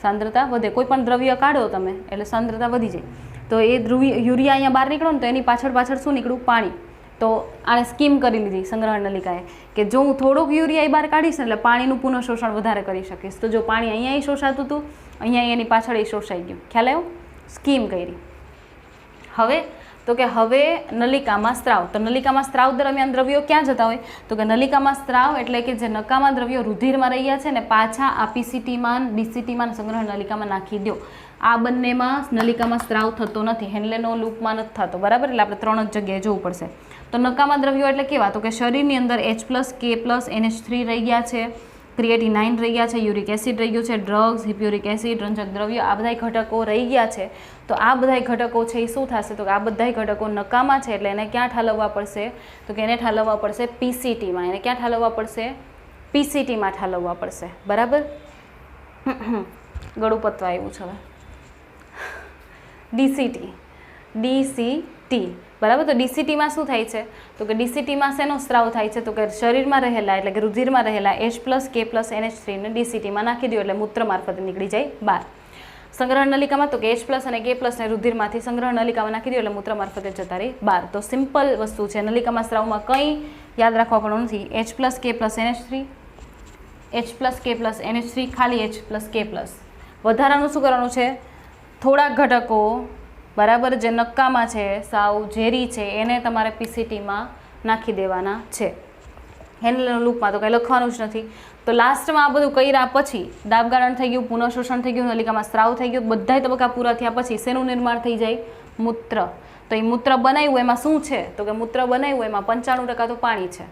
સાંદ્રતા વધે. કોઈ પણ દ્રવ્ય કાઢો તમે એટલે સાંદ્રતા વધી જાય. તો એ યુરિયા અહીંયા બહાર નીકળો ને તો એની પાછળ શું નીકળ્યું? પાણી. તો આને સ્કીમ કરી લીધી સંગ્રહણ નલિકાએ કે જો હું થોડોક યુરિયા બહાર કાઢીશ ને એટલે પાણીનું પુનઃશોષણ વધારે કરી શકીશ. તો જો પાણી અહીંયા શોષાતું હતું, અહીંયા એની પાછળ એ શોષાઈ ગયું. ખ્યાલ આવ્યો? સ્કીમ કરી. હવે તો કે હવે નલિકામાં સ્ત્રાવ. તો નલિકામાં સ્ત્રાવ દરમિયાન દ્રવ્યો ક્યાં જતા હોય? તો કે નલિકામાં સ્ત્રાવ એટલે કે જે નકામા દ્રવ્યો રુધિરમાં રહ્યા છે ને પાછા આ પીસીટીમાં, ડીસીટીમાં, સંગ્રહ નલિકામાં નાખી દો. આ બંનેમાં નલિકામાં સ્ત્રાવ થતો નથી, હેન્લેનો લૂપમાં નથી થતો, બરાબર. એટલે આપણે 3 જ જગ્યાએ જોવું પડશે. તો નકામા દ્રવ્યો એટલે કેવા? તો કે શરીરની અંદર H+, K+, NH3 રહી ગયા છે, ક્રિએટિનાઇન રહી ગયા છે, યુરિક એસિડ રહી ગયું છે, ડ્રગ્સ, હિપ્યુરિક એસિડ, રંજક દ્રવ્યો, આ બધા ઘટકો રહી ગયા છે. તો આ બધા ઘટકો છે એ શું થશે? તો કે આ બધા ઘટકો નકામા છે એટલે એને ક્યાં ઠાલવવા પડશે? તો કે એને ઠાલવવા પડશે પીસીટીમાં. એને ક્યાં ઠાલવવા પડશે? પીસીટીમાં ઠાલવવા પડશે, બરાબર. ગળું પતવા આવ્યું છે હવે. ડીસીટી, બરાબર. તો ડીસીટીમાં શું થાય છે? તો કે ડીસીટીમાં શેનો સ્ત્રાવ થાય છે? તો કે શરીરમાં રહેલા એટલે કે રુધિરમાં રહેલા H+, K+, NH3 ને ડીસીટીમાં નાખી દો એટલે મૂત્ર મારફતે નીકળી જાય બહાર. સંગ્રહ નલિકામાં તો કે H પ્લસ અને K પ્લસને રુધિરમાંથી સંગ્રહ નલિકામાં નાખી દો એટલે મૂત્ર મારફતે જતા રહી બહાર. તો સિમ્પલ વસ્તુ છે, નલિકામાં સ્રાવમાં કંઈ યાદ રાખવા પણ નથી. H plus K plus NH3, H plus K plus NH3, ખાલી H પ્લસ K પ્લસ. વધારાનું શું કરવાનું છે, થોડાક ઘટકો બરાબર જે નક્કામાં છે, સાવ ઝેરી છે, એને તમારે PCTમાં નાખી દેવાના છે. હેન્ડલના લૂપમાં તો કંઈ લખવાનું જ નથી. તો લાસ્ટમાં આ બધું કર્યા પછી દાબગાળણ થઈ ગયું, પુનઃશોષણ થઈ ગયું, નલિકામાં સ્રાવ થઈ ગયો, બધાય તબક્કા પૂરા થયા પછી શેનું નિર્માણ થઈ જાય, મૂત્ર. તો એ મૂત્ર બનાવ્યું એમાં શું છે, તો કે મૂત્ર બનાવ્યું એમાં 95% તો પાણી છે,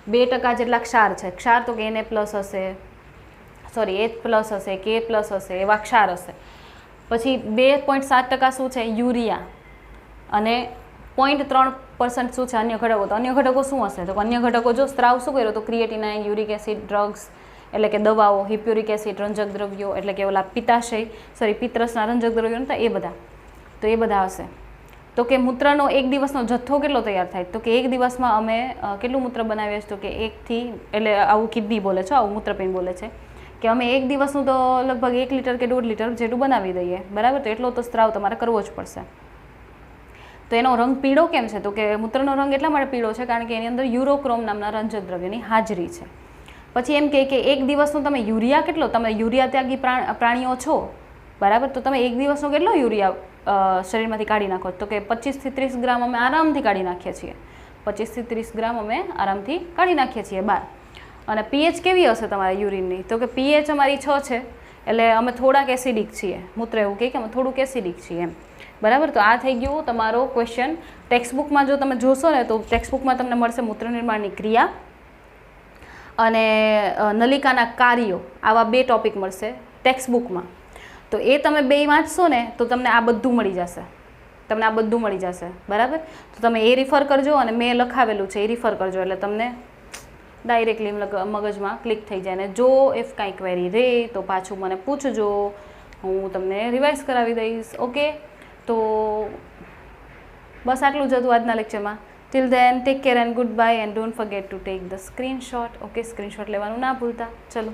2% જેટલા ક્ષાર છે. ક્ષાર તો કે Na પ્લસ હશે, સોરી H પ્લસ હશે, K પ્લસ હશે, એવા ક્ષાર હશે. પછી 2.7% શું છે, યુરિયા, અને 0.3% શું છે, અન્ય ઘટકો. તો અન્ય ઘટકો શું હશે, તો અન્ય ઘટકો જો સ્ત્રાવ શું કર્યો તો ક્રિએટિનાઇન, યુરિક એસિડ, ડ્રગ્સ એટલે કે દવાઓ, હિપ્યુરિક એસિડ, રંજક દ્રવ્યો એટલે કે ઓલા પિત્તાશય સોરી પિત્તરસના રંજક દ્રવ્યો નતા એ બધા, તો એ બધા હશે. તો કે મૂત્રનો એક દિવસનો જથ્થો કેટલો તૈયાર થાય, તો કે એક દિવસમાં અમે કેટલું મૂત્ર બનાવીએ છીએ, તો કે 1 એટલે આવું કિડની બોલે છે, આવું મૂત્રપિંડ બોલે છે કે અમે એક દિવસનું તો લગભગ 1 લીટર કે 1.5 લીટર જેટલું બનાવી દઈએ બરાબર. તો એટલો તો સ્ત્રાવ તમારે કરવો જ પડશે. તો એનો રંગ પીળો કેમ છે, તો કે મૂત્રનો રંગ એટલા માટે પીળો છે કારણ કે એની અંદર યુરોક્રોમ નામના રંજક દ્રવ્યની હાજરી છે. પછી એમ કે એક દિવસનો તમે યુરિયા કેટલો, તમે યુરિયા ત્યાગી પ્રાણીઓ છો બરાબર, તો તમે એક દિવસનો કેટલો યુરિયા શરીરમાંથી કાઢી નાખો, તો કે 25 થી 30 ગ્રામ અમે આરામથી કાઢી નાખીએ છીએ. 25 થી 30 ગ્રામ અમે આરામથી કાઢી નાખીએ છીએ બહાર. અને પીએચ કેવી હશે તમારા યુરિનની, તો કે પીએચ અમારી 6 છે, એટલે અમે થોડાક એસિડિક છીએ. મૂત્ર એવું કહે કે અમે થોડુંક એસિડિક છીએ એમ બરાબર. તો આ થઈ ગયું તમારો ક્વેશ્ચન. ટેક્સ્ટબુકમાં જો તમે જોશો ને તો ટેક્સ્ટબુકમાં તમને મળશે મૂત્ર નિર્માણની ક્રિયા અને નલિકાના કાર્યો, આવા 2 ટોપિક મળશે ટેક્સ્ટબુકમાં. તો એ તમે 2 વાંચશો ને તો તમને આ બધું મળી જશે, તમને આ બધું મળી જશે બરાબર. તો તમે એ રિફર કરજો અને મેં લખાવેલું છે એ રિફર કરજો એટલે તમને ડાયરેક્ટલી મગજમાં ક્લિક થઈ જાય. ને જો ઇફ કાંઈ ક્વેરી રહે તો પાછું મને પૂછજો, હું તમને રિવાઇઝ કરાવી દઈશ. ઓકે, તો બસ આટલું જ હતું આજના લેક્ચરમાં. Till then take care and good bye and don't forget to take the screenshot. Okay, screenshot લેવાનું ના ભૂલતા. ચલો.